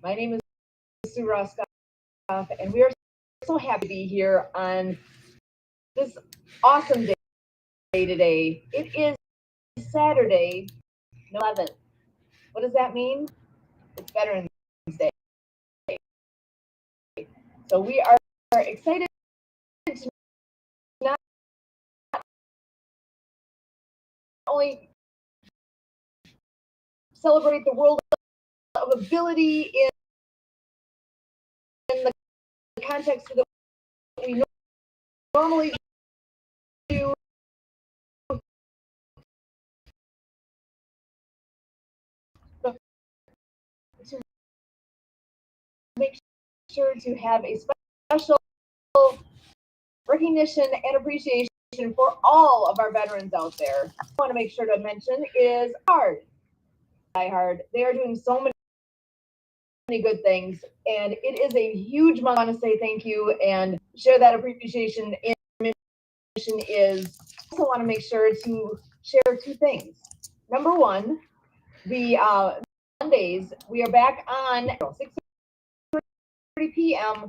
My name is Sue Roskoff, and we are so happy to be here on this awesome day today. It is Saturday, November 11th. What does that mean? It's Veterans Day. So we are excited to not only celebrate the world of ability in the context that we normally do, to make sure to have a special recognition and appreciation for all of our veterans out there. I want to make sure to mention is DieHard. They are doing so many good things, and it is a huge month. I want to say thank you and share that appreciation. And mission is also want to make sure to share two things. Number one, the Mondays we are back on 6:30 p.m.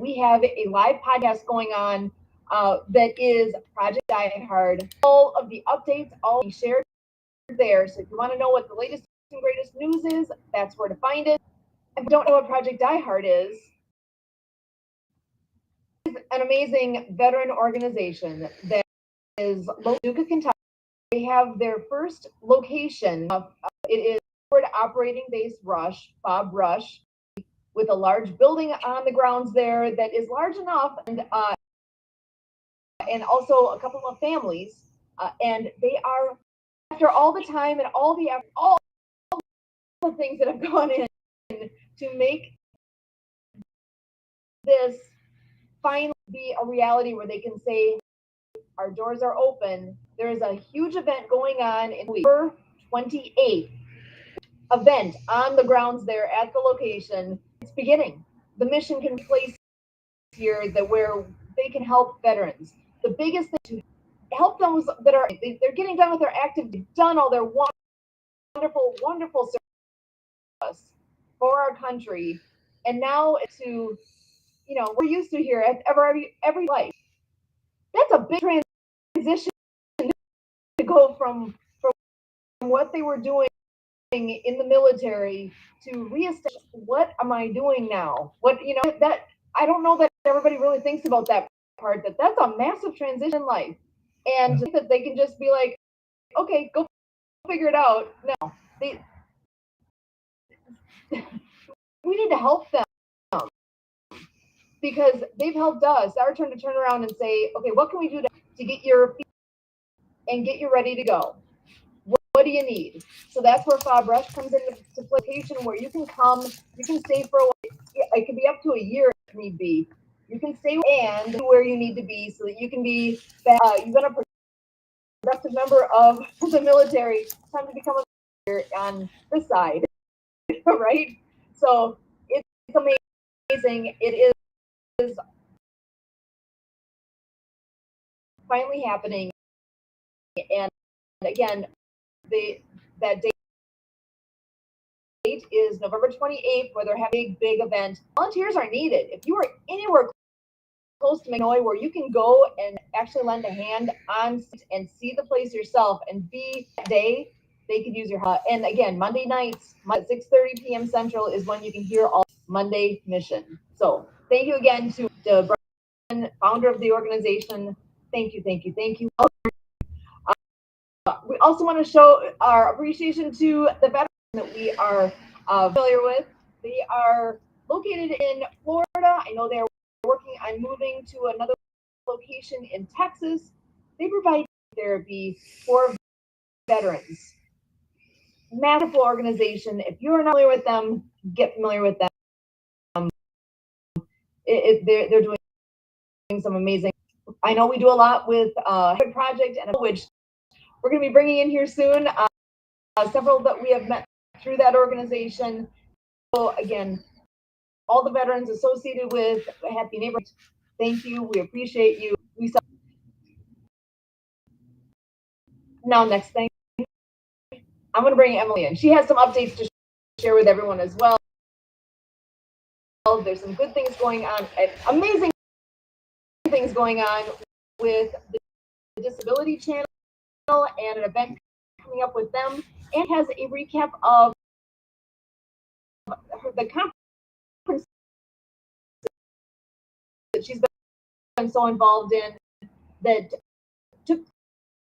We have a live podcast going on that is Project DieHard. All of the updates all being shared there. So if you want to know what the latest and greatest news is, that's where to find it. If you don't know what Project DieHard is, it's an amazing veteran organization that is located in Paducah, Kentucky. They have their first location. It is Forward Operating Base Rush, Bob Rush, with a large building on the grounds there that is large enough, and also a couple of families. And they are, after all the time and all the things that have gone in to make this finally be a reality where they can say, our doors are open. There is a huge event going on in November 28th. Event on the grounds there at the location. It's beginning. The mission can place here that where they can help veterans. The biggest thing to help those that are they're getting done with their active, done all their wonderful service for our country, and now to we're used to here at every life. That's a big transition to go from what they were doing in the military to reestablish what am I doing now? That I don't know that everybody really thinks about that part, that's a massive transition in life. And that they can just be like, okay, go figure it out. No. We need to help them because they've helped us. Our turn to turn around and say, okay, what can we do to get your feet and get you ready to go? What do you need? So that's where Bob Rush comes into location where you can come, you can stay for a while. It could be up to a year if need be. You can stay and where you need to be so that you can be you've been a productive member of the military. It's time to become a leader on this side, right? So it's amazing. It is finally happening, and again, that date is November 28th, where they're having a big event. Volunteers are needed. If you are anywhere close to Magnolia where you can go and actually lend a hand on and see the place yourself and be that day, they could use your help. And again, Monday nights at 6:30 p.m. Central is when you can hear all Monday mission. So thank you again to Brian, founder of the organization. Thank you. We also want to show our appreciation to the veterans that we are familiar with. They are located in Florida. I know they are working on moving to another location in Texas. They provide therapy for veterans. Massive organization. If you're not familiar with them, get familiar with them. They're doing some amazing. I know we do a lot with Project and which we're going to be bringing in here soon. Several that we have met through that organization. So again, all the veterans associated with Happy Neighborhood, thank you. We appreciate you. Now, next thing, I'm going to bring Emily in. She has some updates to share with everyone as well. There's some good things going on, amazing things going on with the Disability Channel and an event coming up with them, and has a recap of the conference that she's been so involved in that took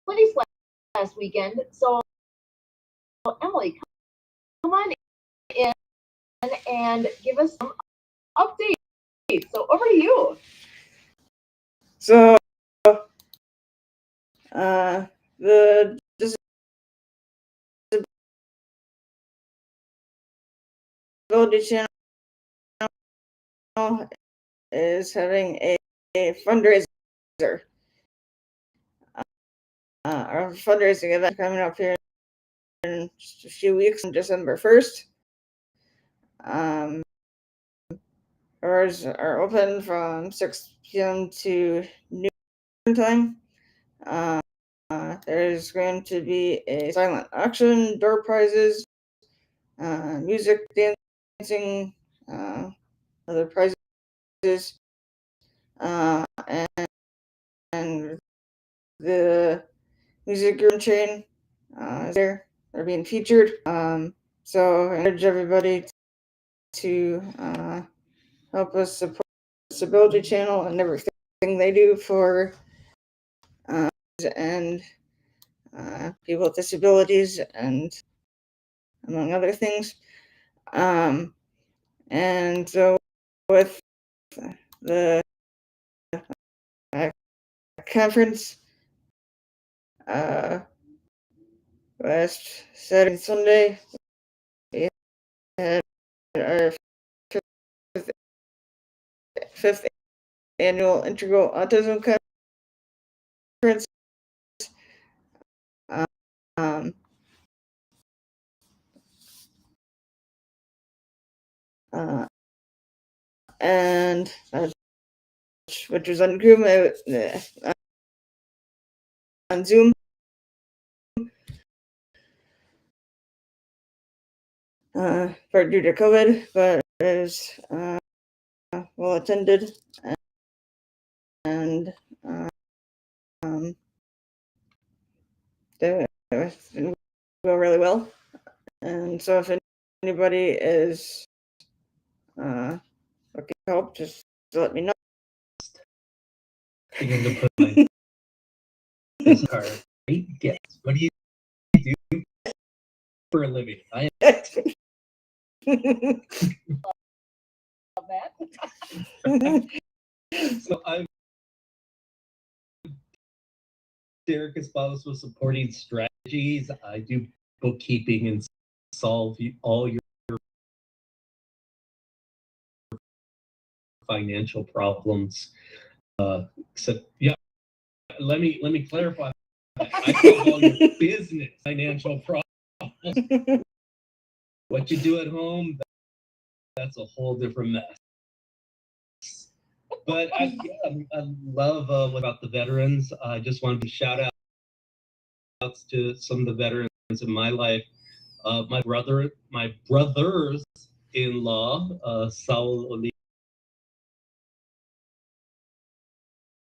place last weekend. So Emily, come on in and give us some updates. So over to you. So the Disability Channel is having a fundraiser. Our fundraising event coming up here in just a few weeks on December 1st. Doors are open from 6 p.m. to noon time. There's going to be a silent auction, door prizes, music, dancing, other prizes, and the music room chain is there. They're being featured. So I encourage everybody to help us support the Disability Channel and everything they do for and people with disabilities, and among other things. And so with the conference last Saturday and Sunday, we had our fifth annual INTEGRAL Autism Conference. And which was on Zoom. Part due to COVID, but it was well attended, and they go really well. And so if anybody is looking for help, just let me know. I'm going to put my business card. Great guess. What do you do for a living? I Love that. So I'm Derek Esposa with Supporting Strategies. I do bookkeeping and solve all your financial problems. Except, yeah, let me clarify. I solve all your business financial problems. What you do at home, that's a whole different mess. But I love about the veterans. I just wanted to shout outs to some of the veterans in my life. My brothers-in-law, Saul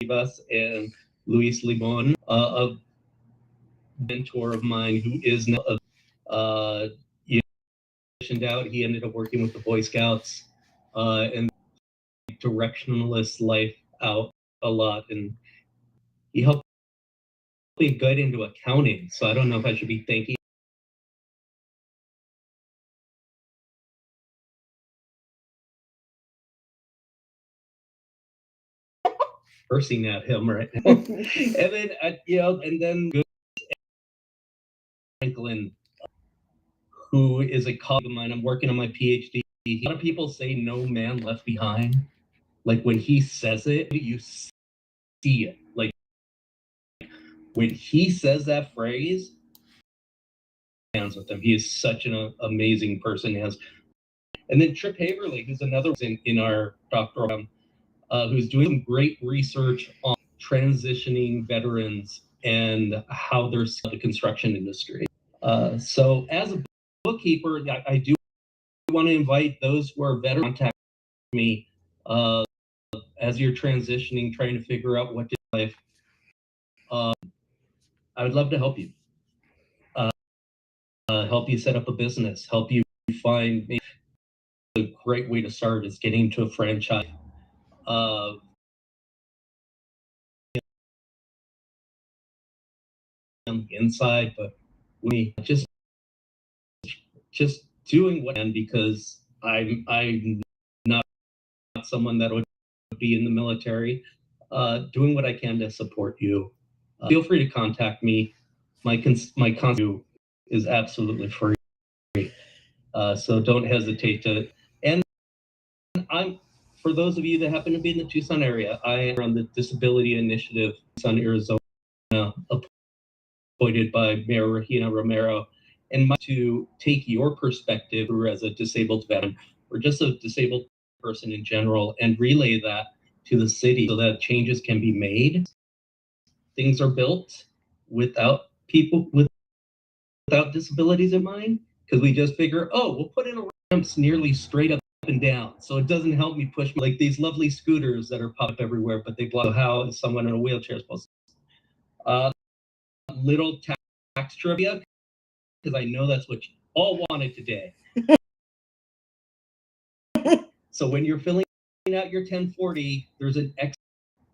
Olivas and Luis Limon, a mentor of mine who is now he mentioned out. He ended up working with the Boy Scouts and directionalist life out a lot, and he helped me get into accounting. So I don't know if I should be thanking cursing at him right now. And then and then Franklin, who is a colleague of mine. I'm working on my PhD. A lot of people say "No man left behind." Like when he says it, you see it. Like when he says that phrase, hands with him. He is such an amazing person. And then Trip Haverly, who's another in our doctoral program, who's doing some great research on transitioning veterans and how they're the construction industry. So as a bookkeeper, I do want to invite those who are veterans to contact me as you're transitioning, trying to figure out what to do in life. I would love to help you. Help you set up a business, help you find maybe a great way to start is getting into a franchise. On the inside, but we just doing what I can because I'm not someone that would be in the military. Doing what I can to support you. Feel free to contact me. My contact is absolutely free. So don't hesitate to. And I'm for those of you that happen to be in the Tucson area, I am on the Disability Initiative, Tucson, Arizona, appointed by Mayor Regina Romero, and to take your perspective as a disabled veteran or just a disabled person in general and relay that to the city so that changes can be made. Things are built without people without disabilities in mind, because we just figure, oh, we'll put in a ramps nearly straight up and down, so it doesn't help me push like these lovely scooters that are popped up everywhere, but they block. How is someone in a wheelchair supposed to? Little tax trivia, because I know that's what you all wanted today. So when you're filling out your 1040, there's an extra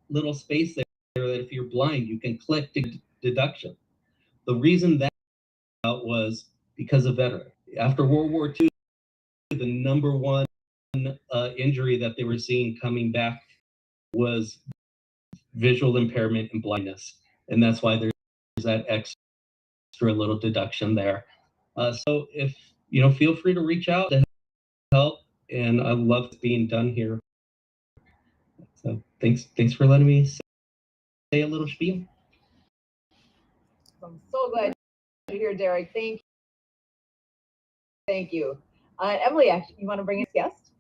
little space there that if you're blind, you can click deduction. The reason that was because of veteran. After World War II, the number one injury that they were seeing coming back was visual impairment and blindness. And that's why there's that extra little deduction there. So if, feel free to reach out to help. And I love being done here. So thanks for letting me say a little spiel. I'm so glad you're here, Derek. Thank you. Emily, actually, you want to bring us guest?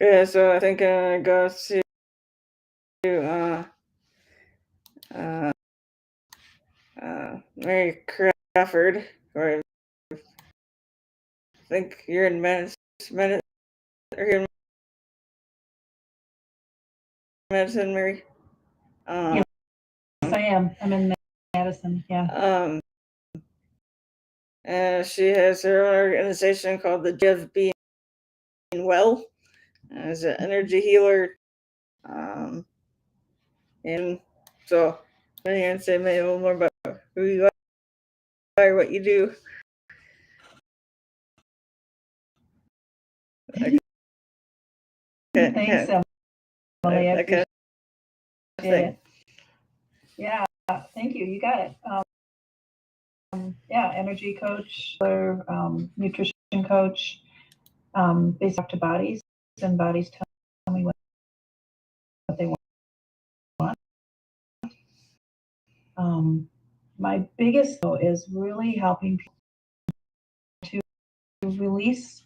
Okay, so I think I'm gonna go to Mary Crawford, or I think you're in Madison, Mary. Yes, I am. I'm in Madison. Yeah. She has her own organization called the Give Being Well as an energy healer. And so I'm going to say maybe a little more about who you are, what you do. Thanks, Emily. I appreciate it. Yeah, thank you. You got it. Yeah, energy coach or nutrition coach. They talk to bodies, and bodies tell me what they want. My biggest goal is really helping people to release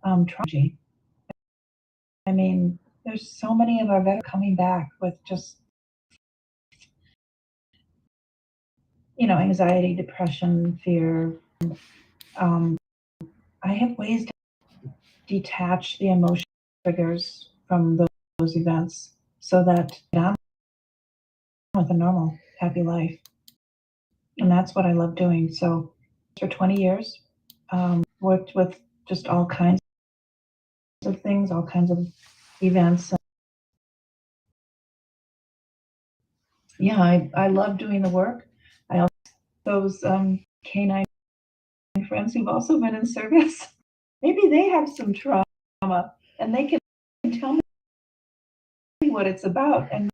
trauma. I mean, there's so many of our veterans coming back with just, anxiety, depression, fear. I have ways to detach the emotional triggers from those events so that I'm with a normal, happy life. And that's what I love doing. So for 20 years, worked with just all kinds of things, all kinds of events. Yeah, I love doing the work. I also those canine friends who've also been in service. Maybe they have some trauma and they can tell me what it's about, and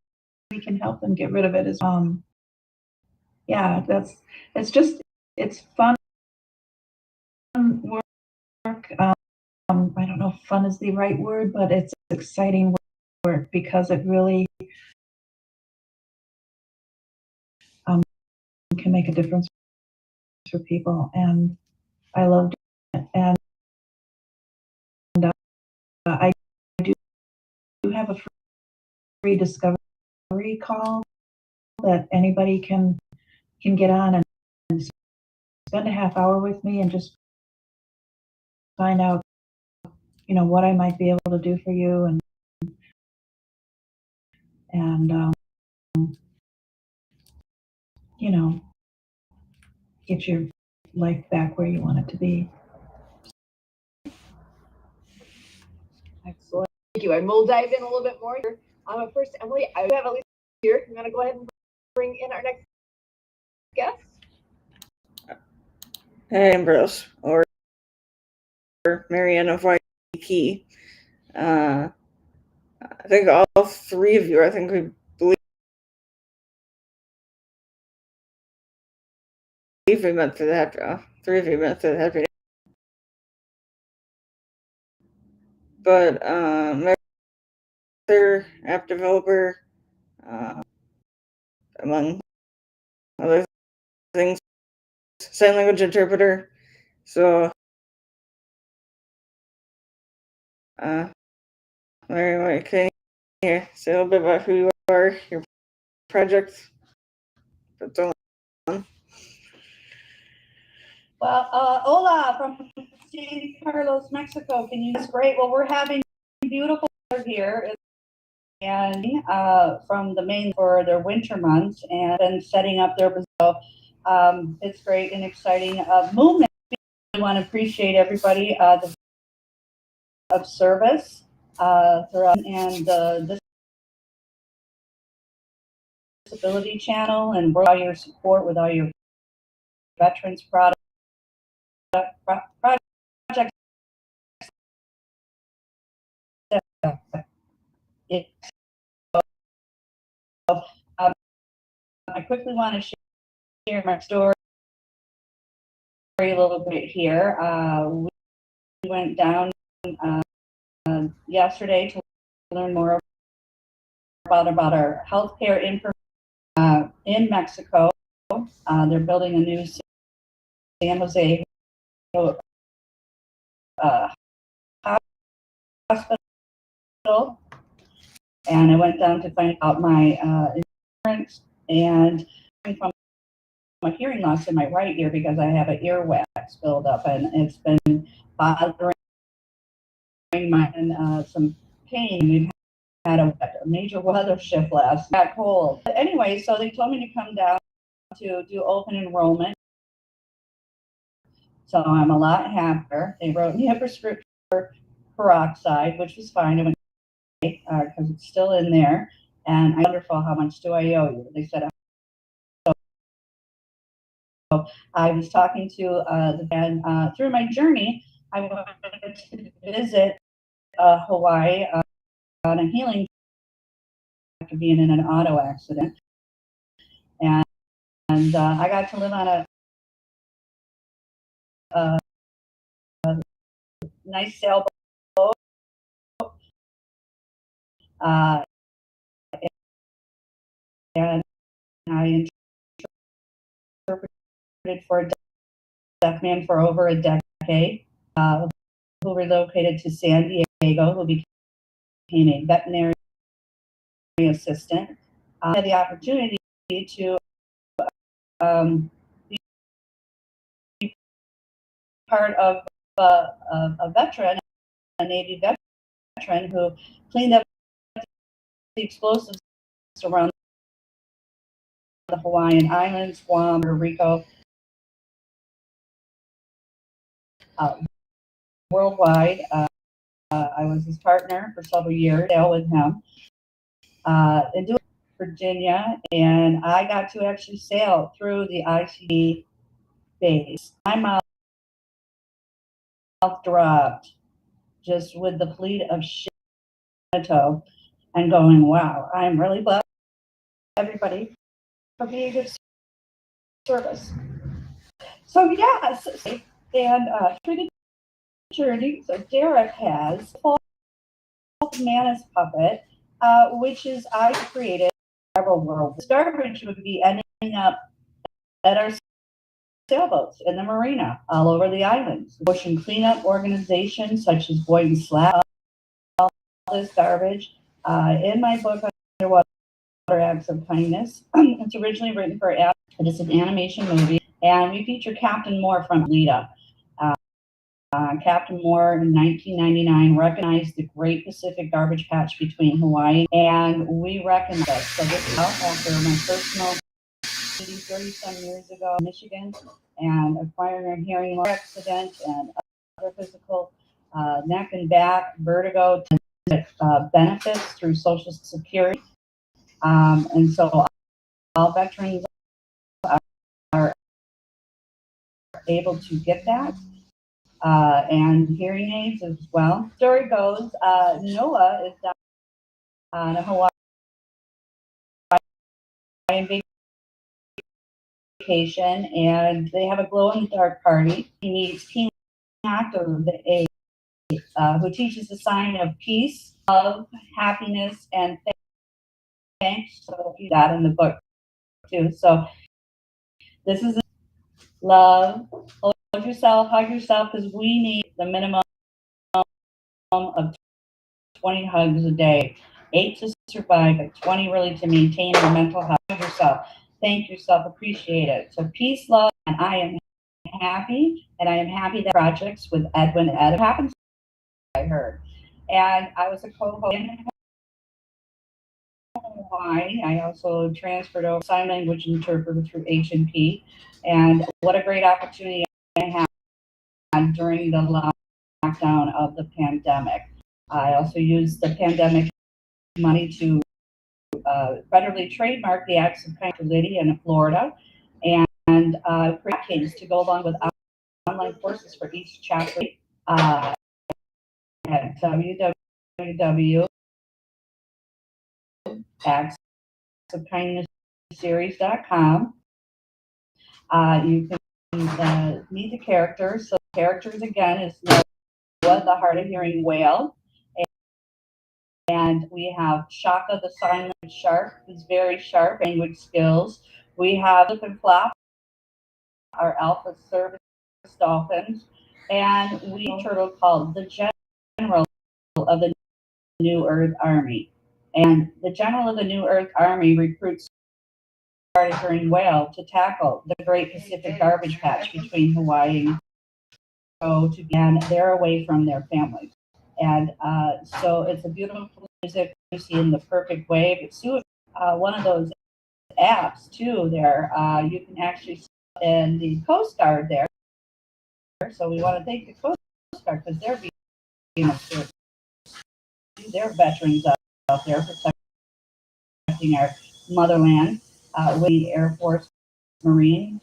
we can help them get rid of it as yeah, it's fun work. I don't know if fun is the right word, but it's exciting work because it really can make a difference for people, and I love it. And I do have a free discovery call that anybody can get on and spend a half hour with me and just find out what I might be able to do for you, and get your life back where you want it to be. Excellent. Thank you. And we'll dive in a little bit more here. But first, Emily, I have Elise here. I'm going to go ahead and bring in our next guest. Hey, Ambrose, or Marianne of Waikiki. I think all three of you, I think we believe we met through the three of you met through the happy. But they're app developer, among other things, sign language interpreter. So, Mary, can you say a little bit about who you are, your project? Well, hola from San Carlos, Mexico. Can you? That's great. Well, we're having beautiful weather here, and from the main for their winter months, and then setting up their so it's great and exciting movement. I want to appreciate everybody of service throughout, and the Disability Channel, and all your support with all your veterans projects. I quickly want to share my story a little bit here. We went down yesterday to learn more about our healthcare information in Mexico. They're building a new San Jose hospital, and I went down to find out my insurance and from my hearing loss in my right ear because I have an earwax buildup, and it's been bothering my some pain. We've had a major weather shift last night, cold. But anyway, so they told me to come down to do open enrollment. So I'm a lot happier. They wrote me a prescription for peroxide, which was fine. I went because it's still in there. And I'm wonderful. How much do I owe you? They said. So I was talking to the man through my journey. I wanted to visit Hawaii on a healing after being in an auto accident, and I got to live on a nice sailboat. And I interpreted for a deaf man for over a decade, who relocated to San Diego, who became a veterinary assistant. I had the opportunity to be part of a veteran, a Navy veteran, who cleaned up the explosives around the Hawaiian Islands, Guam, Puerto Rico, worldwide. I was his partner for several years, sail with him, in Virginia, and I got to actually sail through the ICD base. My mouth dropped just with the fleet of shit and going, wow, I'm really blessed, everybody, for being a good service. So yes, and through the journey, so Derek has Manus Puppet, which is I created several worlds. This garbage would be ending up at our sailboats in the marina all over the islands. Ocean cleanup organizations such as Boyd and Slap, all this garbage. In my book, Underwater Acts of Kindness, it's originally written for it is an animation movie, and we feature Captain Moore from Lita. Captain Moore in 1999 recognized the Great Pacific Garbage Patch between Hawaii, and we recognize it. So this is out after my personal 30-some years ago in Michigan, and acquiring a hearing loss accident and other physical neck and back, vertigo, benefits through Social Security. And so all veterans are able to get that. And hearing aids as well. Story goes, Noah is down on a Hawaiian vacation, and they have a glow-in-the-dark party. He meets King Octo, the eighth, who teaches the sign of peace, love, happiness, and thanks. So you got in the book too. So this is love. Hold yourself, hug yourself, because we need the minimum of 20 hugs a day. 8 to survive, but 20 really to maintain your mental health. Hug yourself, thank yourself, appreciate it. So peace, love, and I am happy, and I am happy that projects with Edwin Ed happens. I heard, and I was a co-host in Hawaii. I also transferred over sign language interpreter through H&P, and what a great opportunity I had during the lockdown of the pandemic. I also used the pandemic money to federally trademark the acts of kindness in Florida, and create cases to go along with online courses for each chapter at www.actsofkindnessseries.com. You can meet the characters. So the characters again is Noah, the hard of hearing whale. And we have Shaka, the sign language shark, who's very sharp language skills. We have Flip and Flop, our alpha service dolphins, and we have a turtle called the General of the New Earth Army. And the General of the New Earth Army recruits a green whale to tackle the Great Pacific Garbage Patch between Hawaii and they're away from their families. And so it's a beautiful music you see in the perfect wave. It's one of those apps too there. You can actually see in the Coast Guard there. So we want to thank the Coast Guard because they're being of service. They're veterans out there protecting our motherland with the Air Force, Marines.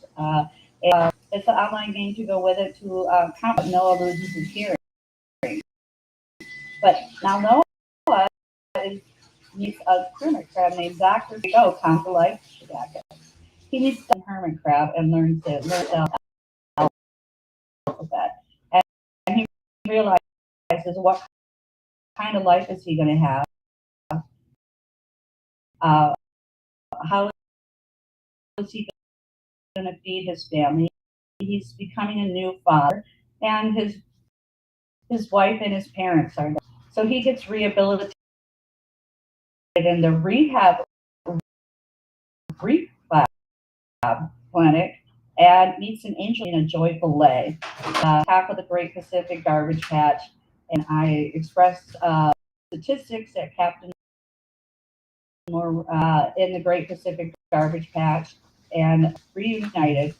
It's an online game to go with it to combat Noah loses his hearing. But now Noah meets a hermit crab named Dr. Go, come to life. He meets the hermit crab and learns the alphabet. And he realizes what kind of life is he going to have? How is he going to feed his family? He's becoming a new father, and his wife and his parents are there. So he gets rehabilitated in the rehab clinic and meets an angel in a joyful lay. Tackle the Great Pacific Garbage Patch, and I expressed statistics that Captain Moore in the Great Pacific Garbage Patch and reunited,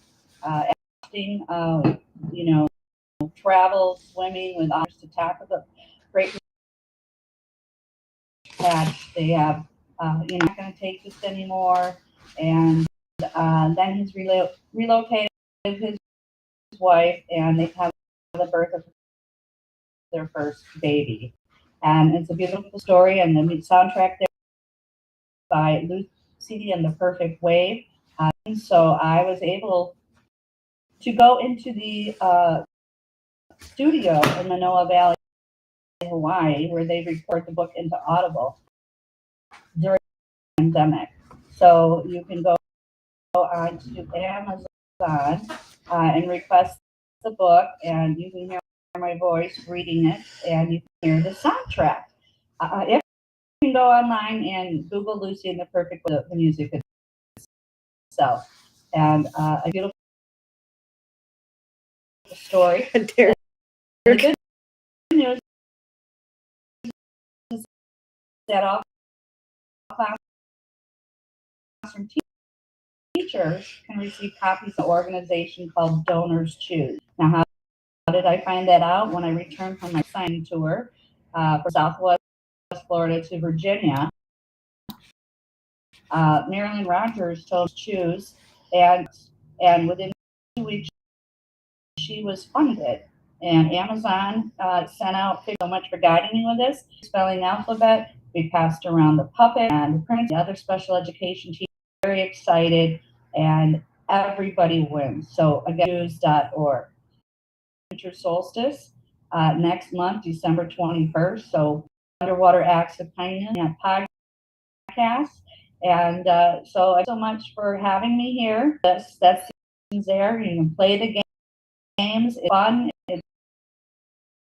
travel, swimming with others to tackle the Great Patch. They have, not going to take this anymore, and then he's relocated his wife, and they have the birth of their first baby. And it's a beautiful story, and the soundtrack there by Lucy and the Perfect Wave. So I was able to go into the studio in Manoa Valley, Hawaii, where they record the book into Audible during the pandemic. So you can go on to Amazon and request the book, and you can hear my voice reading it, and you can hear the soundtrack. If you can go online and Google Lucy and the Perfect Wave, the music itself, and a beautiful story. The good news is that all classroom teachers can receive copies of an organization called Donors Choose. Now, how did I find that out? When I returned from my signing tour from Southwest Florida to Virginia, Marilyn Rogers told Choose, and within 2 weeks, she was funded. And Amazon sent out, thank you so much for guiding me with this, spelling alphabet. We passed around the puppet and the other special education teachers, very excited, and everybody wins. So again, choose.org. Winter solstice next month, December 21st. So Underwater Acts of Kindness podcast. And so thanks so much for having me here. That's there. You can play the games. It's fun.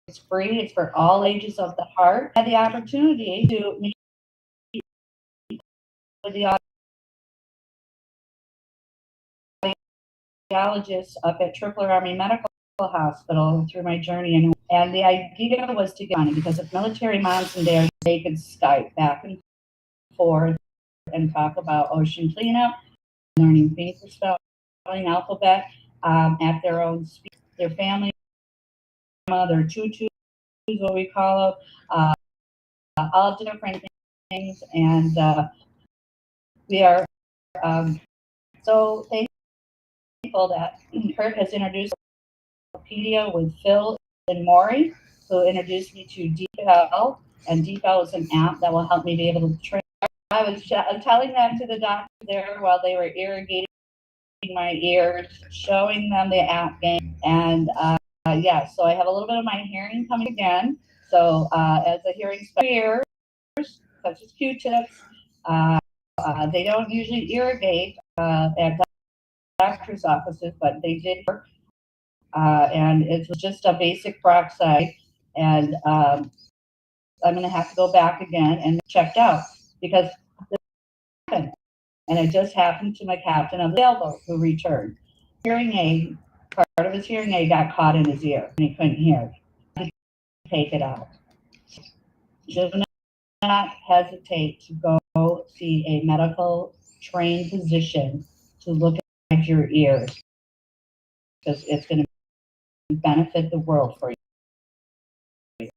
It's free. It's for all ages of the heart. I had the opportunity to meet with the audiologist up at Tripler Army Medical Hospital through my journey, and the idea was to get on it because if military moms and dads, they could Skype back and forth and talk about ocean cleanup, learning paper spelling alphabet at their own speed, their family, their tutus, what we call them, all different things, and we are so thankful that Kurt has introduced Wikipedia with Phil and Maury, who introduced me to DeepL, and DeepL is an app that will help me be able to train. I was telling that to the doctor there while they were irrigating my ears, showing them the app game, and yeah, so I have a little bit of my hearing coming again. So as a hearing specialist, such as Q-tips, they don't usually irrigate at doctor's offices, but they did work. And it was just a basic peroxide, and I'm going to have to go back again and checked out because this happened, and it just happened to my captain of the sailboat who returned. Hearing aid, part of his hearing aid got caught in his ear, and he couldn't hear. He had to take it out. Do not hesitate to go see a medical trained physician to look at your ears because it's going to benefit the world for you.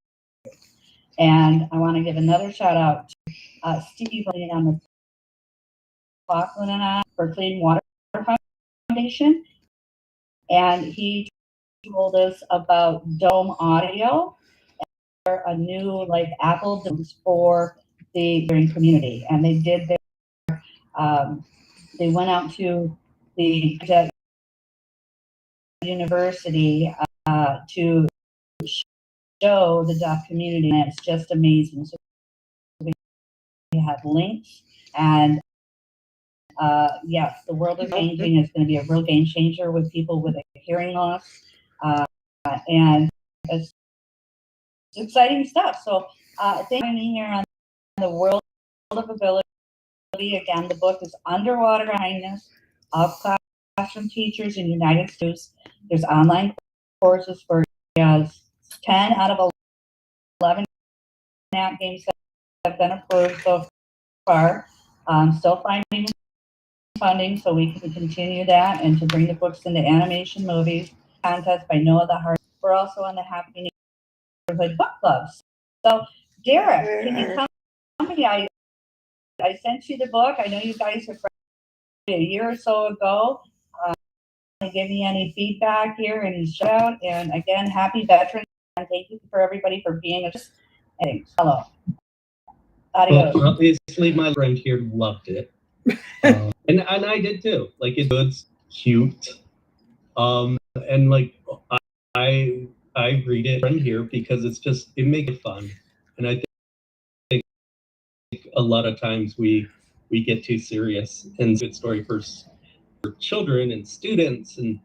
And I want to give another shout out to Steve on McLaughlin and I for Clean Water Foundation. And he told us about Dome Audio, a new like Apple device for the hearing community. And they did their, they went out to the university to show the deaf community, and it's just amazing. So we have links, and yes, the world is changing. It's going to be a real game changer with people with a hearing loss, and it's exciting stuff. So thank you for being here on the World of Ability. Again, the book is Underwater Kindness of Classroom Teachers in United States. There's online courses for 10 out of 11 app games that have been approved so far. Still finding funding so we can continue that and to bring the books into animation movies. Contest by Noah the Heart. We're also on the Happy Neighborhood Book Clubs. So, Derek, can you tell me? I sent you the book. I know you guys are a year or so ago. Give me any feedback here and shout out. And again, happy Veterans. And thank you for everybody for being a. Hello. Adios. Well, obviously, my friend here loved it, and I did too. Like it's cute, and like I read it friend here because it makes it fun, and I think a lot of times we get too serious, and it's a good story for children and students, and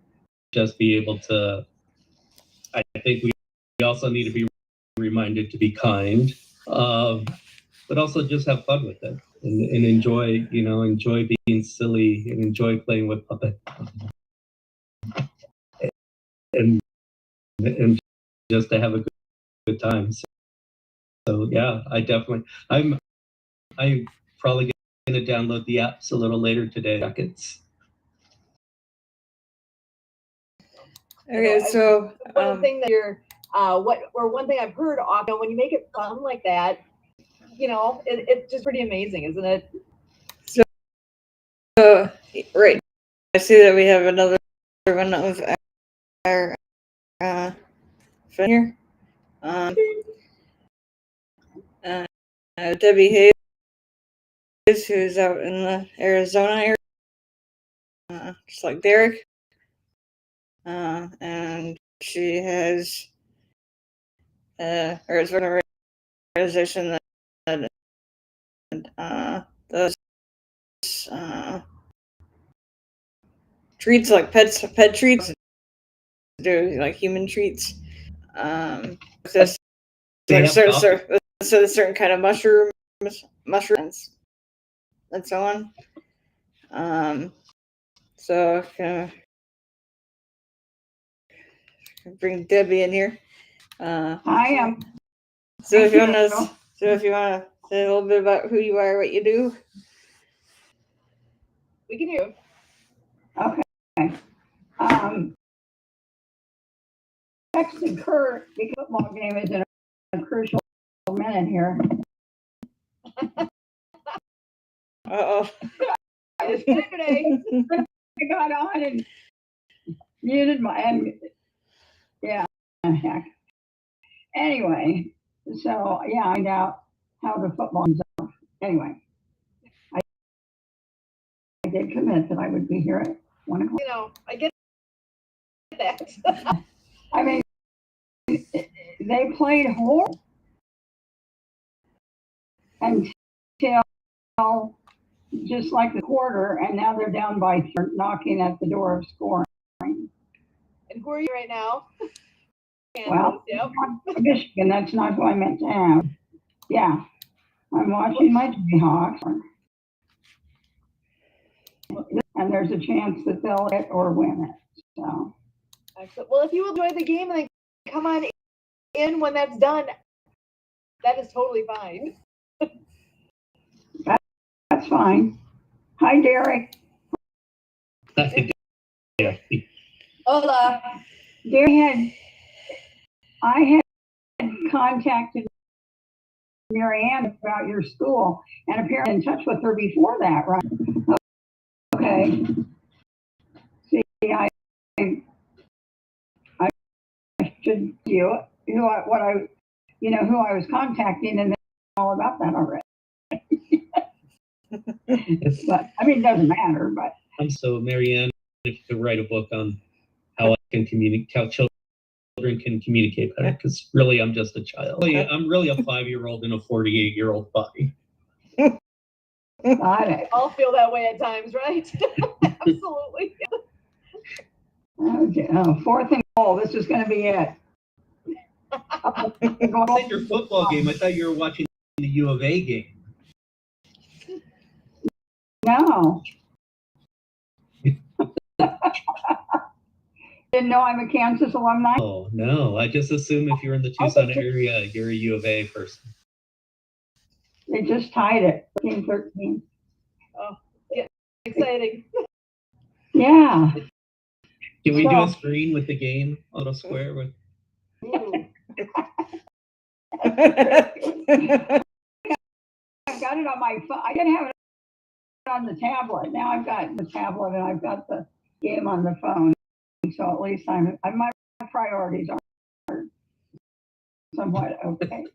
just be able to. I think we also need to be reminded to be kind. But also just have fun with it and enjoy being silly and enjoy playing with puppet and just to have a good time. So yeah, I'm probably going to download the apps a little later today. Jackets. Okay, so one thing that you're one thing I've heard often, when you make it fun like that, it's just pretty amazing, isn't it? So right, I see that we have another one of our friend here. Debbie Hayes, who's out in the Arizona area, just like Derek. And she has or is an organization that does treats like pet treats, do like human treats. This like certain kind of mushrooms and so on. So bring Debbie in here. I am. So if you want to say a little bit about who you are, what you do. We can hear. Okay. Texting Kurt, because the football game is in a crucial minute here. Uh-oh. It's Saturday. I got on and muted heck. Anyway, so yeah, I find out how the football is up. Anyway, I did commit that I would be here at 1 o'clock. I get that. I mean, they played horrible until just like the quarter, and now they're down by knocking at the door of scoring. And who are you right now? Well, yep. Michigan, that's not who I meant to have. Yeah, I'm watching my Jayhawks, and there's a chance that they'll hit or win it. So, excellent. Well, if you will enjoy the game and then come on in when that's done, that is totally fine. That's fine. Hi, Derek. Yeah. Hola. Derek I had contacted Mary Ann about your school and apparently in touch with her before that, right? Okay. See, I should you who I was contacting and then all about that already. But I mean, it doesn't matter. But I'm so Mary Ann, if you could write a book on how I can communicate, how children can communicate better, because really I'm just a child. I'm really a 5-year-old in a 48-year-old body. got it. I'll feel that way at times, right? Absolutely. Okay. Oh, 4th and goal. This is going to be it. I said your football game. I thought you were watching the U of A game. No. Didn't know I'm a Kansas alumni. Oh, no. I just assume if you're in the Tucson area, you're a U of A person. They just tied it, 13-13. Oh, yeah. Exciting. Yeah. Can we do a screen with the game on a square? With? I've got it on my phone. I didn't have it on the tablet. Now I've got the tablet and I've got the game on the phone. So at least my priorities are somewhat okay.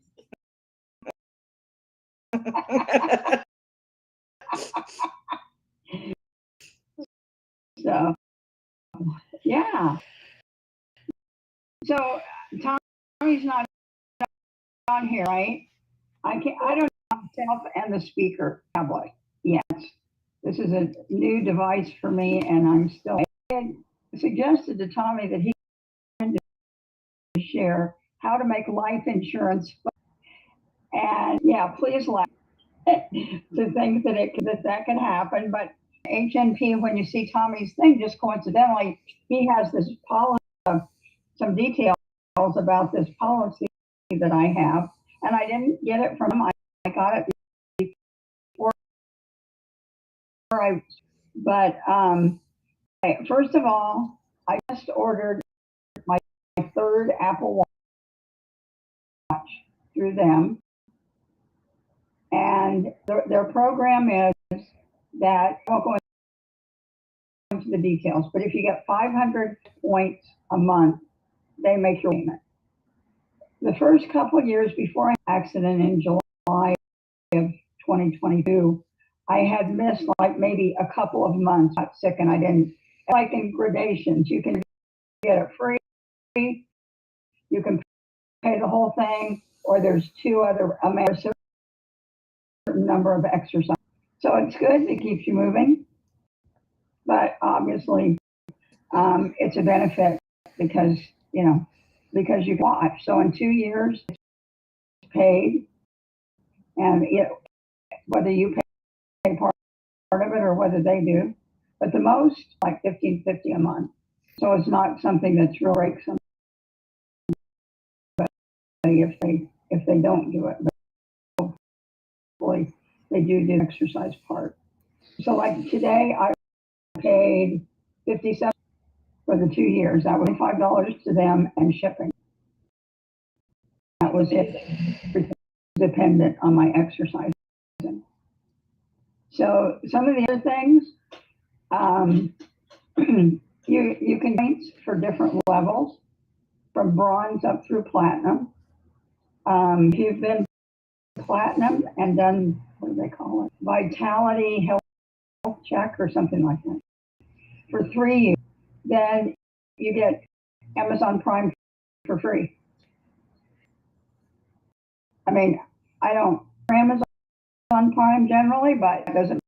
So, yeah. So Tommy's not on here, right? I don't know myself and the speaker tablet yet. This is a new device for me, and I'm still. I had suggested to Tommy that he wanted to share how to make life insurance, and yeah, please laugh to think that that can happen. But HNP, when you see Tommy's thing, just coincidentally, he has this policy of some details about this policy that I have, and I didn't get it from him. I got it before but first of all, I just ordered my third Apple Watch through them, and their program is that I won't go into the details, but if you get 500 points a month, they make your payment. The first couple of years before an accident in July of 2022, I had missed like maybe a couple of months. I got sick and I didn't. Like in gradations, you can get it free, you can pay the whole thing, or there's two other amounts, a certain number of exercises. So it's good, it keeps you moving, but obviously it's a benefit because, because you watch. So in 2 years, it's paid, and whether you pay part of it or whether they do, but the most, like $15.50 a month. So it's not something that's real breaks somebody if they don't do it. But hopefully they do the exercise part. So like today, I paid $57 for the 2 years. That was $5 to them and shipping. That was it, dependent on my exercise. So some of the other things, you can points for different levels, from bronze up through platinum. If you've been platinum and done, what do they call it? Vitality Health Check or something like that for 3 years, then you get Amazon Prime for free. I mean, I don't Amazon Prime generally, but it doesn't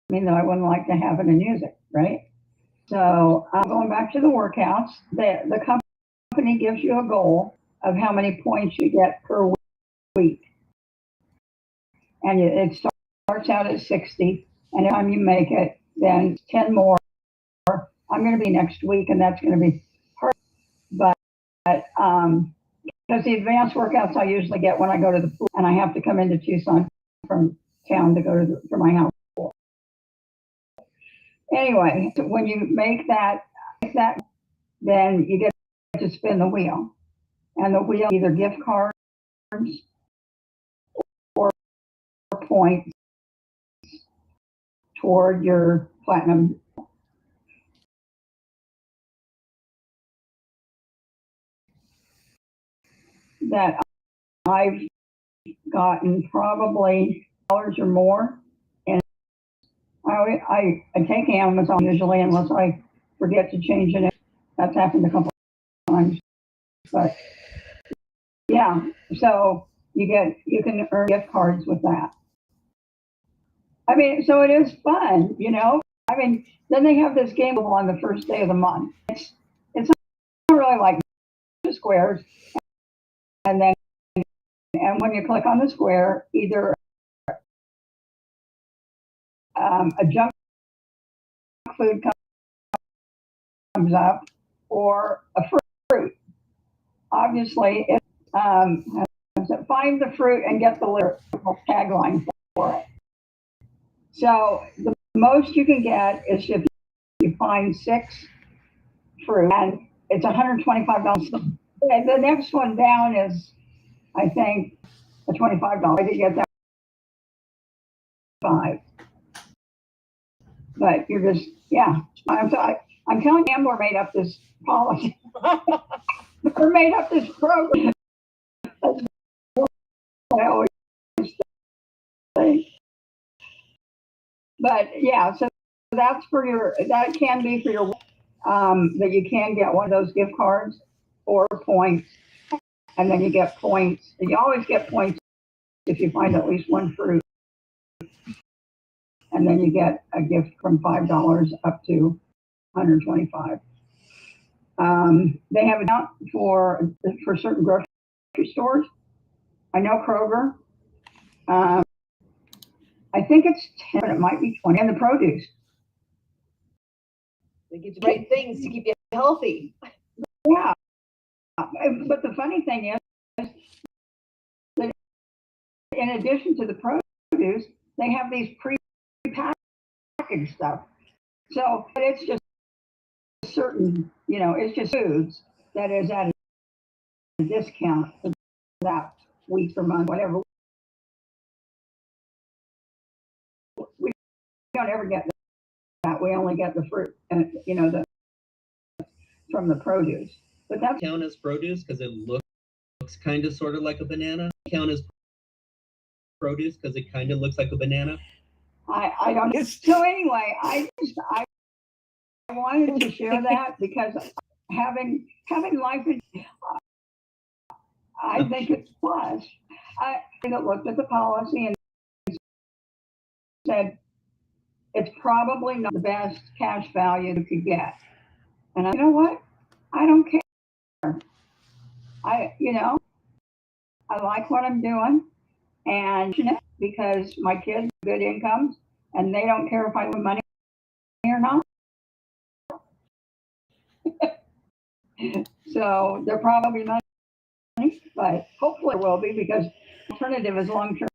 mean that I wouldn't like to have it and use it, right? So going back to the workouts, the company gives you a goal of how many points you get per week. And it starts out at 60, and every time you make it, then 10 more. I'm going to be next week, and that's going to be hard. But because the advanced workouts I usually get when I go to the pool, and I have to come into Tucson from town to go to my house. Anyway, so when you make that, then you get to spin the wheel, and the wheel either gift cards or points toward your platinum. That I've gotten probably $100 or more, and I take Amazon usually unless I forget to change it. That's happened a couple of times, but yeah. So you can earn gift cards with that. I mean, so it is fun, I mean, then they have this game on the first day of the month. It's not really like squares, and when you click on the square, either a junk food comes up or a fruit. Obviously, it's find the fruit and get the little tagline for it. So the most you can get is if you find 6 fruit, and it's $125. The next one down is, I think, a $25. I did get that 5. But you're just, yeah. I'm telling you, Ambler made up this policy. Or made up this program. That's what I always think. But yeah, so that can be for your, that you can get one of those gift cards or points, and then you get points. And you always get points if you find at least one fruit. And then you get a gift from $5 up to $125. They have an account for certain grocery stores. I know Kroger. I think it's 10, but it might be 20. And the produce. They get the right things to keep you healthy. Yeah. But the funny thing is that in addition to the produce, they have these pre-packaged stuff. So it's just certain, it's just foods that is at a discount for that week or month, whatever. We don't ever get that. We only get the fruit, and from the produce. But that's count as produce because it looks kind of sort of like a banana. Count as produce because it kind of looks like a banana. I don't know. So anyway, I wanted to share that because having life, I think it's plus. I looked at the policy and said it's probably not the best cash value you could get. And you know what? I don't care. I like what I'm doing, and because my kids have good incomes and they don't care if I lose money or not. So they're probably not, but hopefully it will be because the alternative is long-term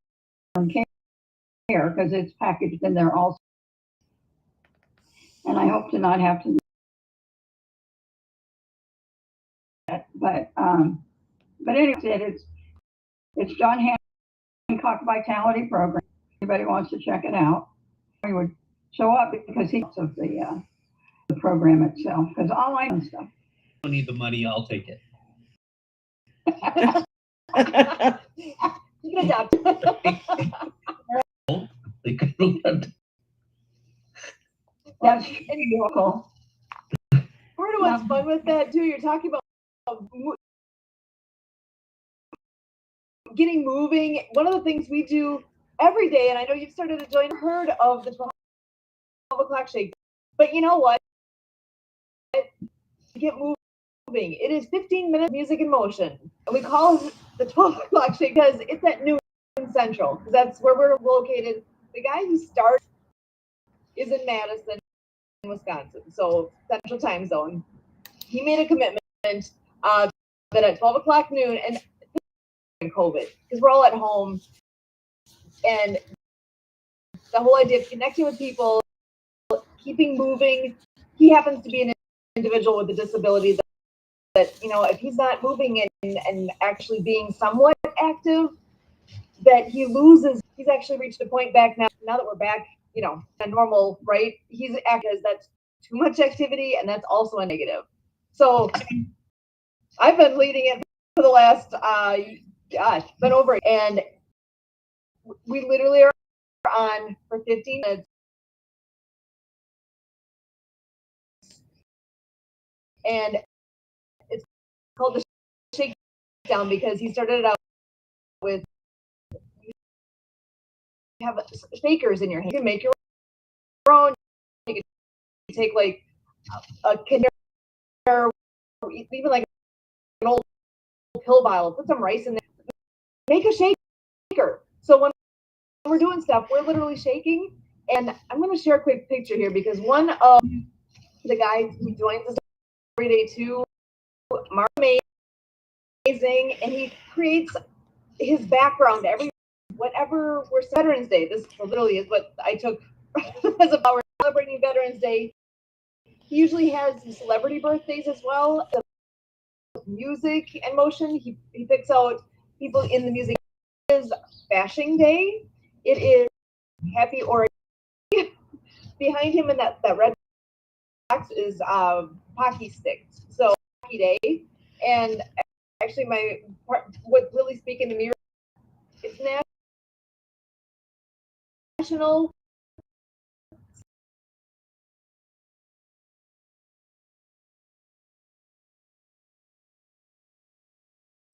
care because it's packaged in there also. And I hope to not have to do that. But anyway, it's John Hancock Vitality Program. If anybody wants to check it out, he would show up because he's of the program itself. Because all I know stuff. I don't need the money. I'll take it. You can adopt. That's cool. Part of what's fun with that too, you're talking about getting moving. One of the things we do every day, and I know you've started to join, heard of the 12 o'clock shake, but you know what? Get moving. It is 15 minutes music in motion. And we call it the 12 o'clock shake because it's at noon central, because that's where we're located. The guy who starts is in Madison, Wisconsin, so central time zone. He made a commitment that at 12 o'clock noon, and COVID, because we're all at home, and the whole idea of connecting with people, keeping moving. He happens to be an individual with a disability that if he's not moving and actually being somewhat active, that he loses. He's actually reached a point back now that we're back, a normal, right? He's active. That's too much activity, and that's also a negative. So I've been leading it for the last, been over it. And we literally are on for 15 minutes. And it's called the Shakedown because he started it out with, you have shakers in your hand. You can make your own. You can take like a Kinder, even like an old pill bottle, put some rice in there, make a shaker. So when we're doing stuff, we're literally shaking. And I'm going to share a quick picture here because one of the guys who joins us every day too, Mark, amazing, and he creates his background whatever we're Veterans Day. This literally is what I took as a power celebrating Veterans Day. He usually has celebrity birthdays as well. The music and motion. He picks out people in the music. It is Bashing Day. It is Happy Oregon. Behind him in that red box is Pocky Sticks. So Pocky Day. And actually what really speaking to me, it's National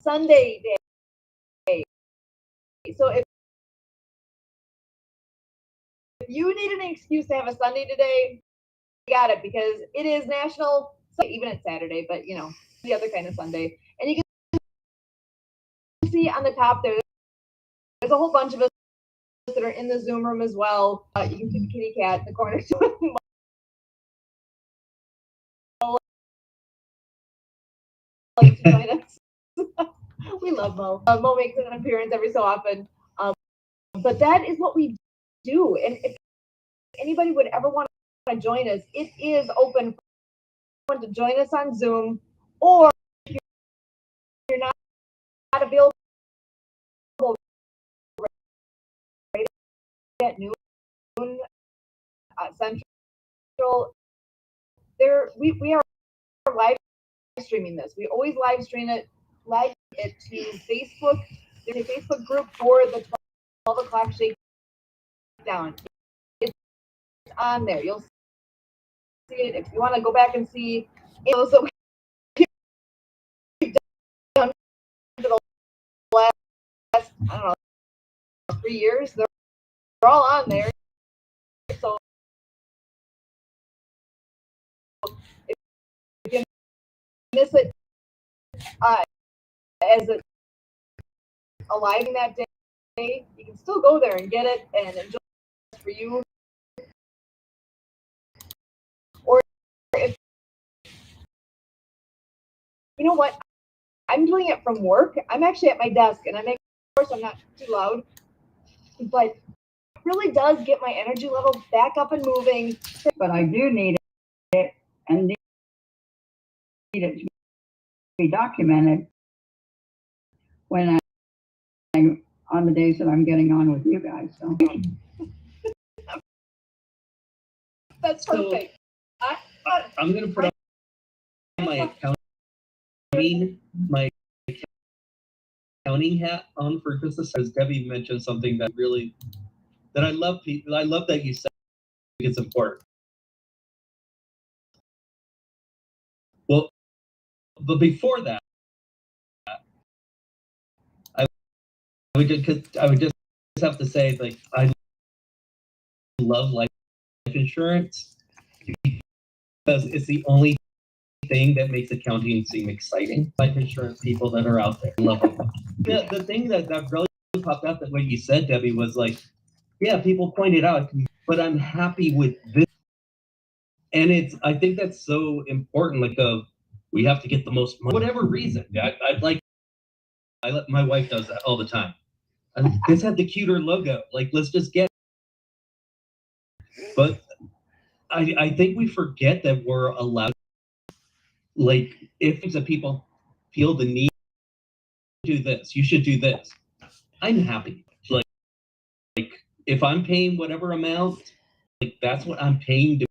Sunday Day. So if you need an excuse to have a Sunday today, you got it, because it is National, even it's Saturday, but the other kind of Sunday. And you can see on the top there's a whole bunch of us that are in the Zoom room as well. You can see the kitty cat in the corner too. Like to join us. We love Mo. Mo makes an appearance every so often. But that is what we do. And if anybody would ever want to join us, it is open for anyone to join us on Zoom, or if you're not available right at noon Central, we are live streaming this. We always live stream it to Facebook. There's a Facebook group for the 12 o'clock shakedown. It's on there. You'll see it if you want to go back and see. So we've done for the last, I don't know, 3 years. They're all on there. So if you miss it as it's alive that day, you can still go there and get it and enjoy it for you. Or if you know what, I'm doing it from work. I'm actually at my desk, and of course I'm not too loud, but it really does get my energy level back up and moving. But I do need it and need it to be documented when on the days that I'm getting on with you guys. So That's perfect. I'm going to put on my accounting hat on for just a second, because Debbie mentioned something that I love that you said it's important. Well, but before that, I would just have to say, like, I love life insurance because it's the only thing that makes accounting seem exciting. Life insurance people that are out there love it. The thing that really popped up that what you said, Debbie, was like, yeah, people pointed out, but I'm happy with this. And I think that's so important. Like, we have to get the most money, whatever reason. My wife does that all the time. This had the cuter logo. Like, let's just get it. But I think we forget that we're allowed, like, if the people feel the need to do this, you should do this. I'm happy. Like if I'm paying whatever amount, like that's what I'm paying to.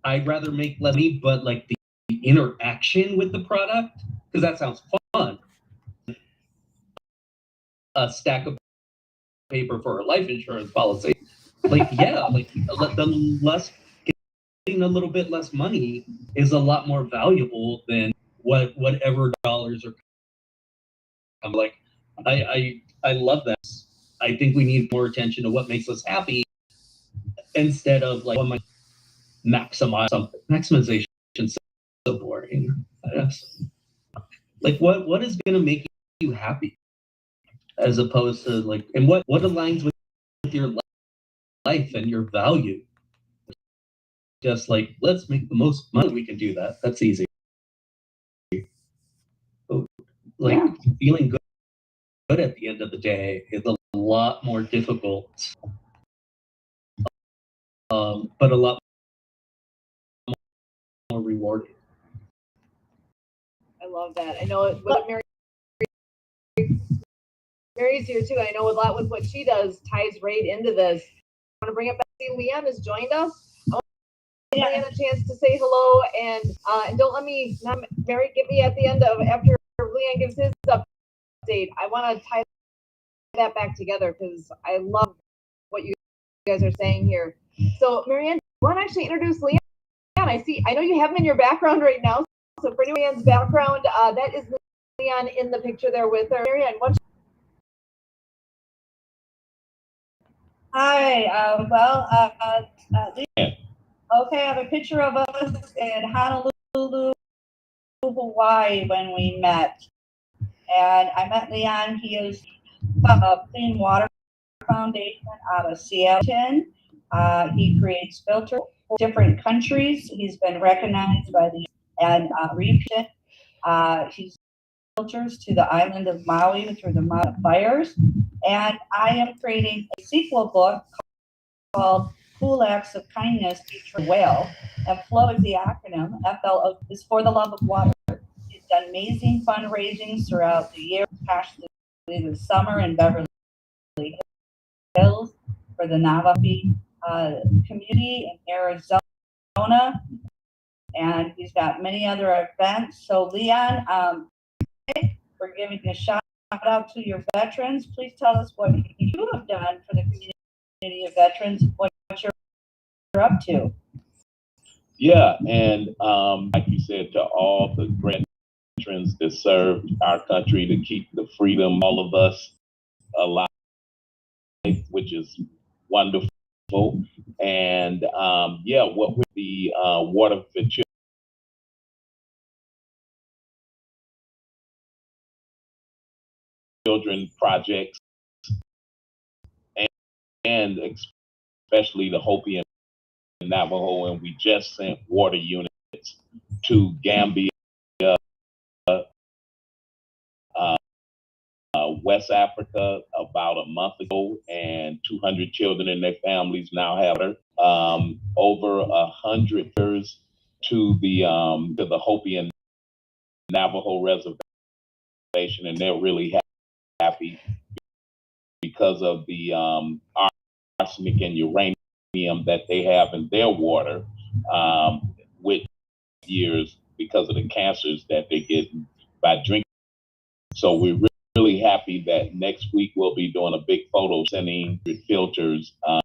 I'd rather make less money, but like the interaction with the product, because that sounds fun. A stack of paper for a life insurance policy. Like, yeah, like the less, getting a little bit less money is a lot more valuable than whatever dollars are. I'm like, I love that. I think we need more attention to what makes us happy instead of like, maximize something. Maximization is so boring. Like, what is going to make you happy, as opposed to like, and what aligns with your life and your value? Just like, let's make the most money. We can do that. That's easy. Like, yeah. Feeling good at the end of the day is a lot more difficult, but a lot more rewarding. I love that. I know what Mary's here too. I know a lot with what she does ties right into this. I want to bring it back. See, Leanne has joined us. I want to give Leanne a chance to say hello, and don't let me, Mary, get me at the end of, after Leanne gives his update. I want to tie that back together because I love what you guys are saying here. So, Marianne, you want to actually introduce Leanne? I know you have him in your background right now. So, for Leanne's background, that is Leanne in the picture there with her. Marianne, what's Hi, okay, I have a picture of us in Honolulu, Hawaii when we met. And I met Leon. He is a Clean Water Foundation out of Seattle. He creates filters for different countries. He's been recognized by the and reached it. He's filters to the island of Maui through the Maui fires. And I am creating a sequel book called Cool Acts of Kindness featuring whale. And FLOW is the acronym. FLO is for the love of water. He's done amazing fundraisings throughout the year, past the summer in Beverly Hills for the Navajo community in Arizona. And he's got many other events. So Leon, we're giving a shout out to your veterans. Please tell us what you have done for the community of veterans, what you're up to. Yeah, and like you said, to all the great veterans that served our country to keep the freedom all of us alive, which is wonderful. And yeah, what with the Water for Children projects, and especially the Hopi and Navajo, and we just sent water units to Gambia, West Africa about a month ago, and 200 children and their families now have it. Over 100 years to the Hopi and Navajo reservation, and they're really happy because of the arsenic and uranium that they have in their water, with years because of the cancers that they get by drinking. So we're really happy that next week we'll be doing a big photo sending filters to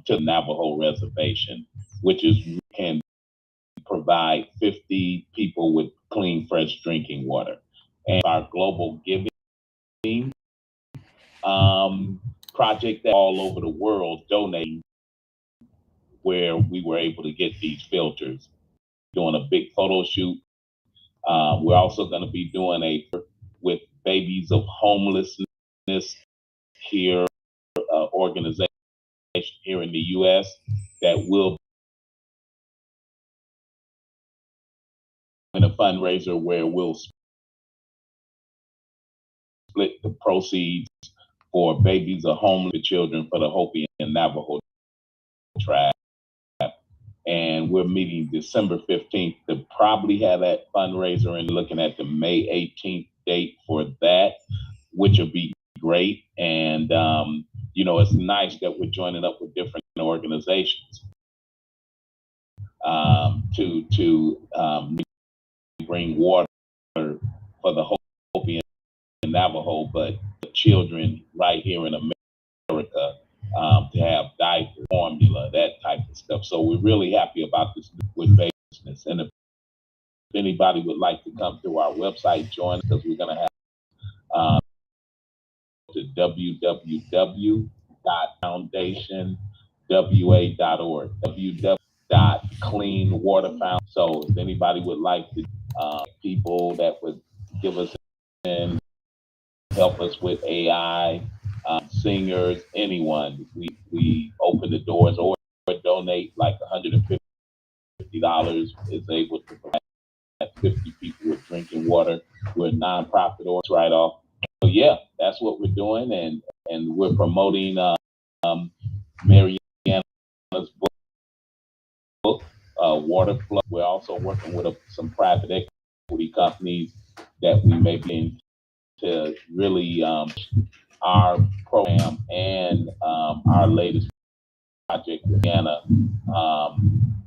the Navajo reservation, which can provide 50 people with clean, fresh drinking water. And our global giving project that all over the world donating, where we were able to get these filters, doing a big photo shoot. We're also going to be doing with Babies of Homelessness here, organization here in the U.S. that will in a fundraiser where we'll split the proceeds for Babies of Homeless children for the Hopi and Navajo tribe. And we're meeting December 15th to probably have that fundraiser, and looking at the May 18th date for that, which will be great. And, you know, it's nice that we're joining up with different organizations to bring water for the Hopi and Navajo, but the children right here in America, to have diaper, formula, that type of stuff. So we're really happy about this with business. And if anybody would like to come to our website, join us, because we're going to have to www.foundationwa.org, www.cleanwaterfountain. So if anybody would like to, people that would give us and help us with AI, singers, anyone, we open the doors, or donate like $150 is able to provide 50 people with drinking water. We're a nonprofit or right off. So yeah, that's what we're doing, and we're promoting Mariana's book, Water Flow. We're also working with some private equity companies that we may be in to really our program and our latest project with Anna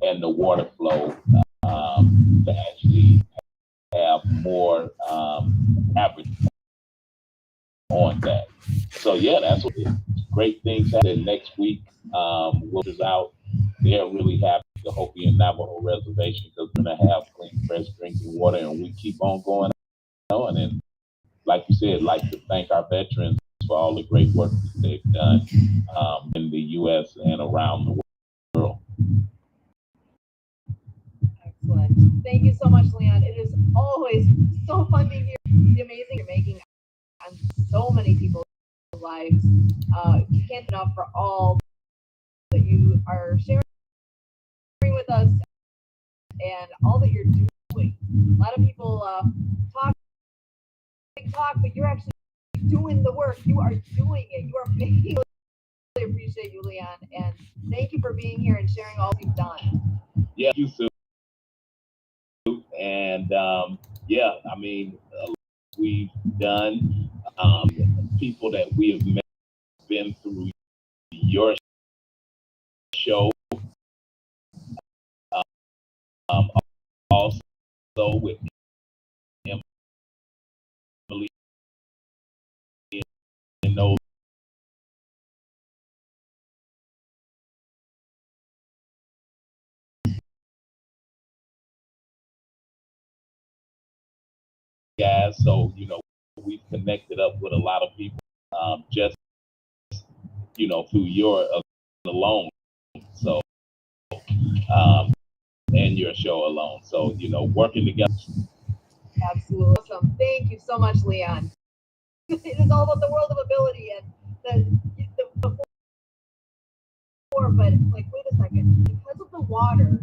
and the water flow to actually have more average on that. So yeah, that's what great things happen next week. We'll just out. They're really happy, the Hopi and Navajo reservation, because we're gonna have clean, fresh drinking water, and we keep on going on. And like you said, like to thank our veterans for all the great work that they've done in the U.S. and around the world. Excellent. Thank you so much, Leon. It is always so fun to hear the amazing you're making on so many people's lives. You can't enough for all that you are sharing with us and all that you're doing. A lot of people talk talk, but you're actually doing the work. You are doing it. You are making. I really appreciate you, Leon, and thank you for being here and sharing all you've done. Yeah, you Sue. And yeah, I mean, we've done people that we have met, been through your show, also with Emily and those guys. So, you know, we've connected up with a lot of people just, you know, through your alone. So, and your show alone. So, you know, working together. Absolutely awesome. Thank you so much, Leon. It is all about the world of ability and the before, but like, wait a second, because of the water,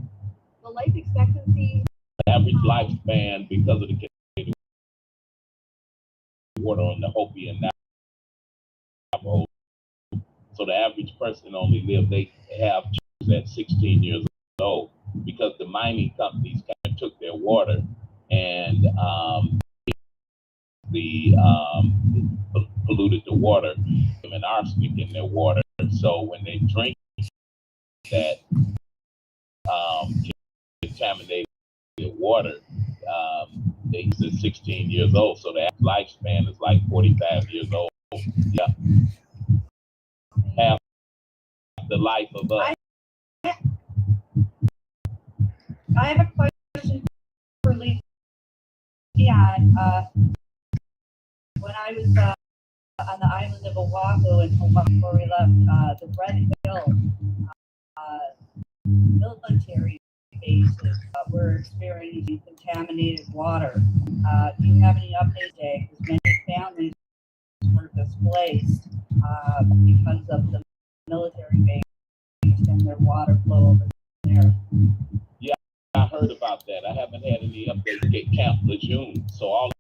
the life expectancy. Average lifespan because of the water on the Hopi and Navajo. So the average person only they have at 16 years old because the mining companies kind of took their water and polluted the water and arsenic in their water. So when they drink that contaminated water, they're 16 years old. So the lifespan is like 45 years old. Yeah. Half the life of us. I have a question for Leon. When I was on the island of Oahu in Hawaii before we left, the Red Hill military bases were experiencing contaminated water. Do you have any updates today? Because many families were displaced because of the military base and their water flow over there. Yeah, I heard about that. I haven't had any updates at Camp Lejeune. So all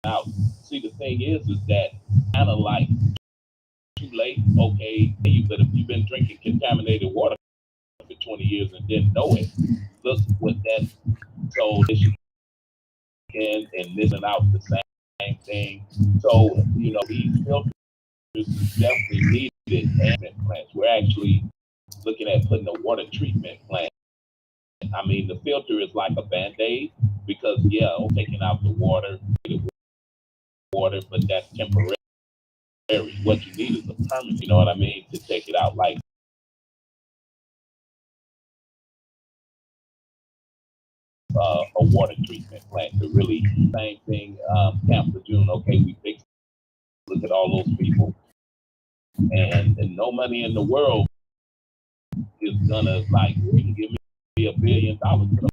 out. See, the thing is that kind of like too late. Okay, but if you've been drinking contaminated water for 20 years and didn't know it, look what that. So this and missing out the same thing. So you know these filters definitely needed treatment plants. We're actually looking at putting a water treatment plant. I mean, the filter is like a Band-Aid because taking out the water, but that's temporary. What you need is a permanent, you know what I mean, to take it out. Like a water treatment plant to really same thing. Camp Lejeune, okay, we fixed. Look at all those people, and no money in the world is gonna like you can give me $1 billion for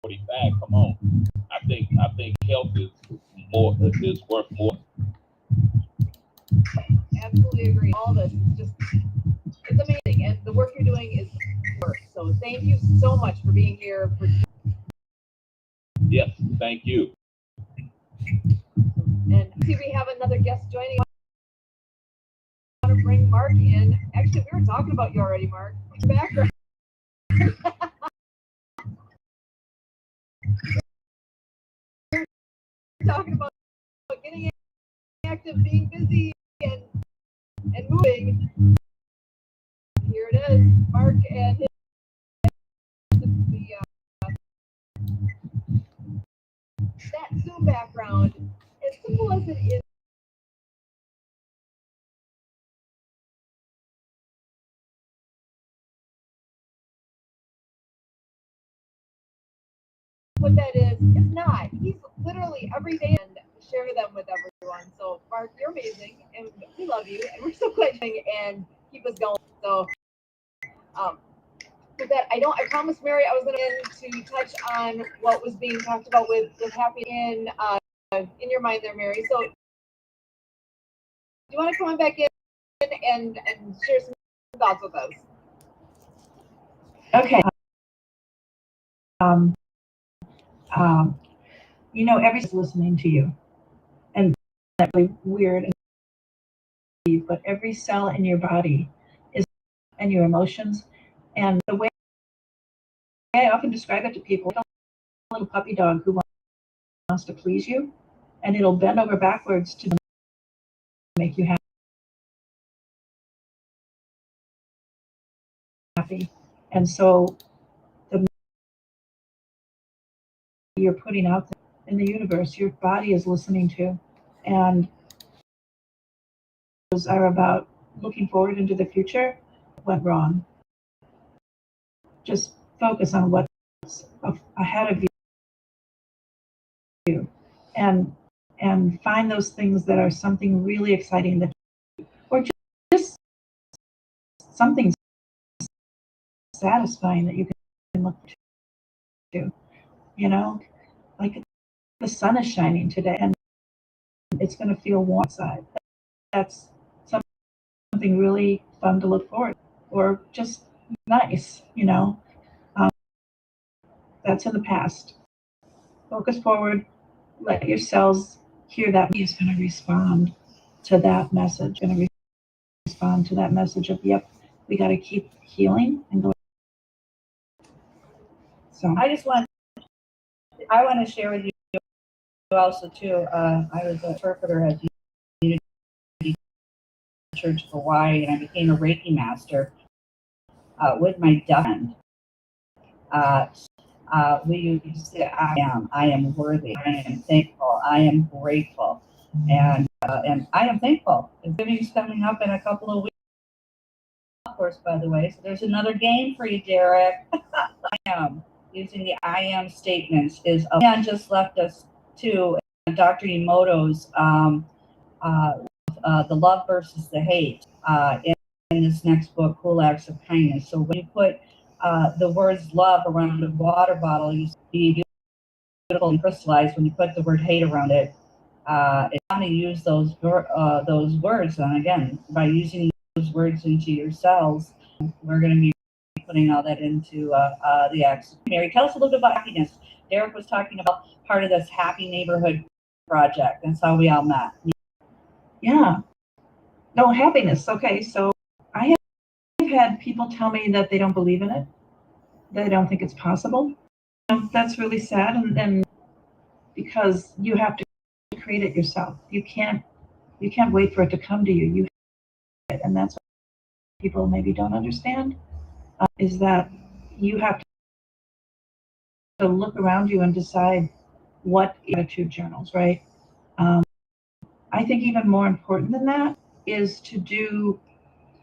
45. Come on, I think health is worth more. Absolutely agree. All this is just, it's amazing, and the work you're doing is work. So thank you so much for being here. Yes, thank you. And see, we have another guest joining. I want to bring Mark in. Actually, we were talking about you already, Mark. Background. Talking about getting active, being busy, and moving. Here it is, Mark and that Zoom background. As simple as it is, what that is, it's not. He's literally every day and share them with everyone. So Mark, you're amazing, and we love you, and we're so glad you and keep us going. So with that, I promised Mary I was going to touch on what was being talked about with happy in your mind there, Mary. So do you want to come on back in and share some thoughts with us? Okay. You know, everybody's listening to you. And that's really weird, but every cell in your body is, and your emotions. And the way I often describe it to people, like a little puppy dog who wants to please you, and it'll bend over backwards to make you happy. And so the you're putting out there in the universe, your body is listening to. And those are about looking forward into the future. Went wrong. Just focus on what's ahead of you, and find those things that are something really exciting, that, or just something satisfying that you can look to. You know, like the sun is shining today, and it's going to feel warm outside. That's something really fun to look forward to, or just nice. You know, that's in the past. Focus forward. Let your cells hear that. He's going to respond to that message. Going to respond to that message of, yep, we got to keep healing and going. So I want to share with you also too. I was an interpreter at the Unity Church of Hawaii, and I became a Reiki master with my deaf friend. We used to say, I am worthy, I am thankful, I am grateful, and I am thankful. Thanksgiving's coming up in a couple of weeks, of course, by the way. So there's another game for you, Derek. I am using the I am statements. And just left us too, Dr. Emoto's the love versus the hate in this next book, Cool Acts of Kindness. So when you put the words love around a water bottle, you see beautiful and crystallized. When you put the word hate around it, it's want to use those words. And again, by using those words into your cells, we're going to be putting all that into the acts. Mary, tell us a little bit about happiness. Derek was talking about part of this Happy Neighborhood project. That's how we all met. Yeah. No, happiness. Okay, so I have had people tell me that they don't believe in it. They don't think it's possible. That's really sad, and because you have to create it yourself. You can't wait for it to come to you. You have it, and that's what people maybe don't understand, is that you have to look around you and decide what gratitude journals, right? I think even more important than that is to do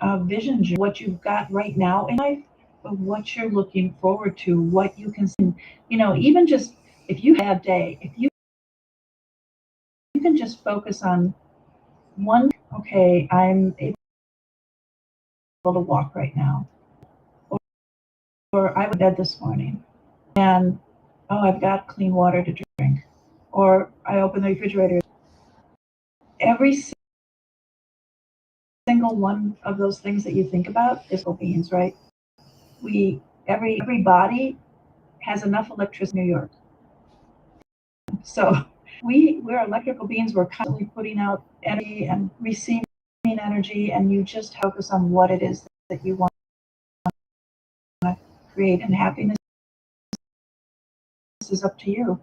a vision journal, what you've got right now in life, but what you're looking forward to, what you can see. You know, even just if you have a day, if you can just focus on one, okay, I'm able to walk right now. Or I went to bed this morning and, oh, I've got clean water to drink. Or I open the refrigerator. Every single one of those things that you think about is beings, right? Every body has enough electricity in New York. So we're electrical beings. We're constantly putting out energy and receiving energy, and you just focus on what it is that you want to create. And happiness is up to you.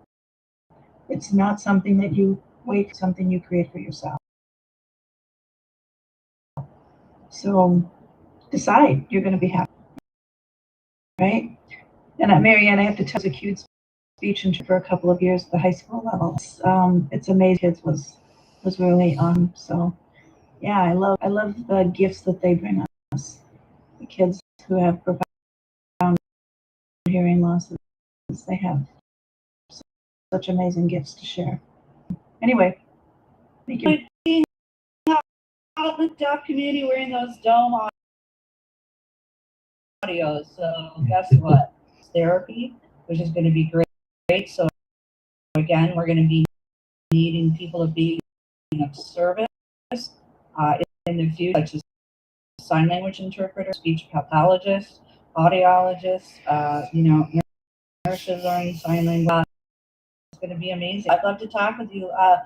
It's not something that you wait, something you create for yourself. So decide you're going to be happy, right? And at Marianne, I have to tell you, a cute speech for a couple of years at the high school level. It's amazing. Kids was really on. So yeah, I love the gifts that they bring us. The kids who have profound hearing losses, they have such amazing gifts to share. Anyway, thank you. Out in the deaf community wearing those dome audios. So guess what? It's therapy, which is going to be great. So again, we're going to be needing people to be of service in the future, such as sign language interpreters, speech pathologists, audiologists, nurses learning sign language. going to be amazing. I'd love to talk with you. I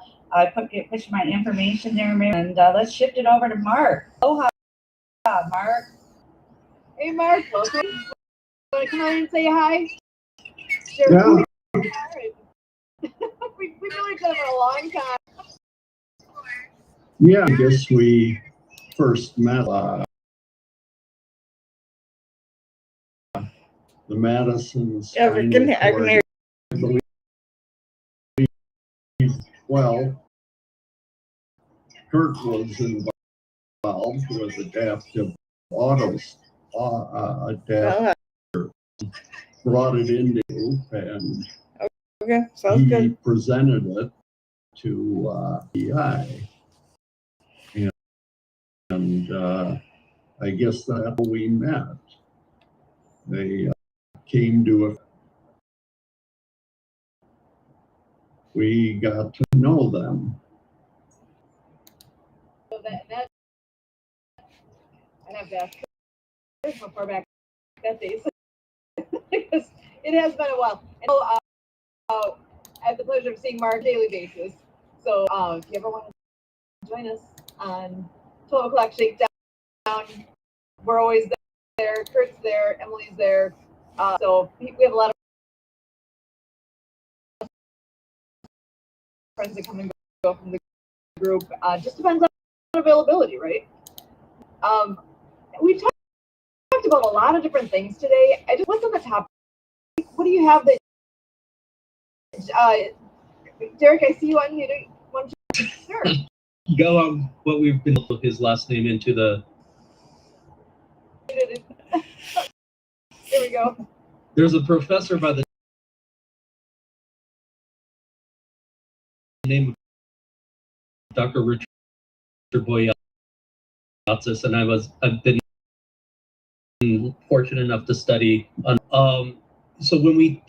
push my information there, Mary, and let's shift it over to Mark. Aloha, Mark. Hey, Mark. Welcome. Want to come on and say hi? Sure. Yeah. We've known each other for a long time. Yeah, I guess we first met the Madisons. Yeah, I can hear. I believe, well, Kurt was involved with adaptive autos, adaptive, brought it into and Okay, sounds he good. presented it to DI. And I guess that's how we met. They came to a. We got to know them. So that I have to ask how far back that day. Because it has been a while. And I have the pleasure of seeing Mark on a daily basis. So if you ever want to join us on 12 o'clock shakedown, we're always there. Kurt's there, Emily's there. So we have a lot of friends that come and go from the group. Just depends on availability, right? We've talked about a lot of different things today. What's on the topic? What do you have that? Derek, I see you on here. Sure. Go on what we've been with his last name into the. There we go. There's a professor by the name of Dr. Richard Boyatzis, and I've been fortunate enough to study on. So when we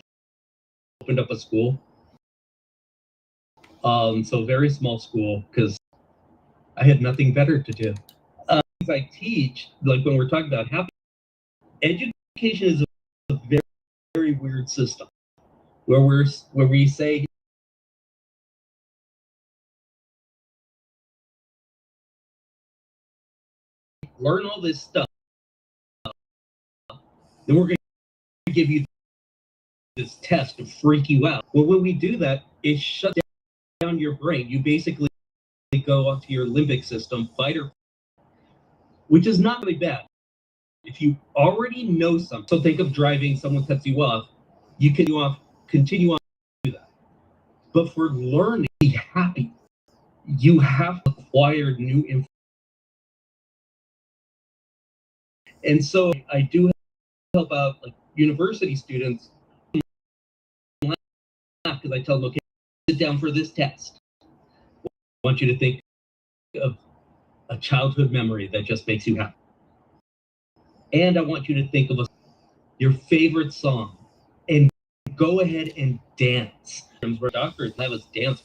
opened up a school, so very small school, because I had nothing better to do. I teach, like when we're talking about happiness, education is a very, very weird system where we say learn all this stuff, then we're going to give you this test to freak you out. Well, when we do that, it shuts down your brain. You basically go onto your limbic system, fight or, which is not really bad. If you already know something, so think of driving, someone cuts you off, you can continue on to do that. But for learning to be happy, you have to acquire new information. And so I do help out like university students because I tell them, okay, sit down for this test. I want you to think of a childhood memory that just makes you happy. And I want you to think of your favorite song and go ahead and dance. Where doctors have us dance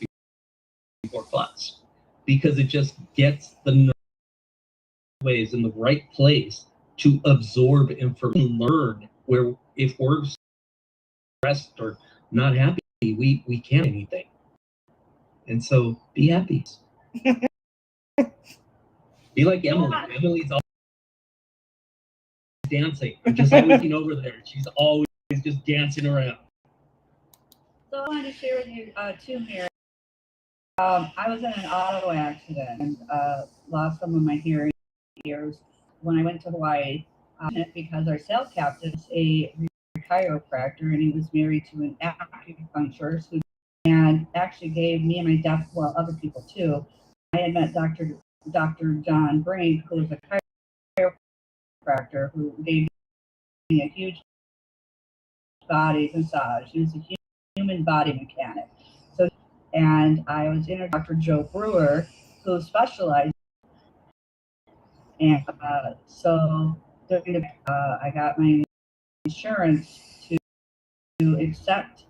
before class because it just gets the ways in the right place to absorb information, learn where if we're stressed or not happy, we can't do anything. And so be happy. Be like Emily. Emily's always dancing. I'm just always looking over there. She's always just dancing around. So I wanted to share with you too, Mary. I was in an auto accident and lost some of my hearing ears when I went to Hawaii because our sales captain is a chiropractor and he was married to an acupuncturist who and actually gave me and my deaf, well, other people too. I had met Dr. John Brink, who was a chiropractor who gave me a huge body massage. He was a human body mechanic. So, and I was in Dr. Joe Brewer, who specialized. And so I got my insurance to accept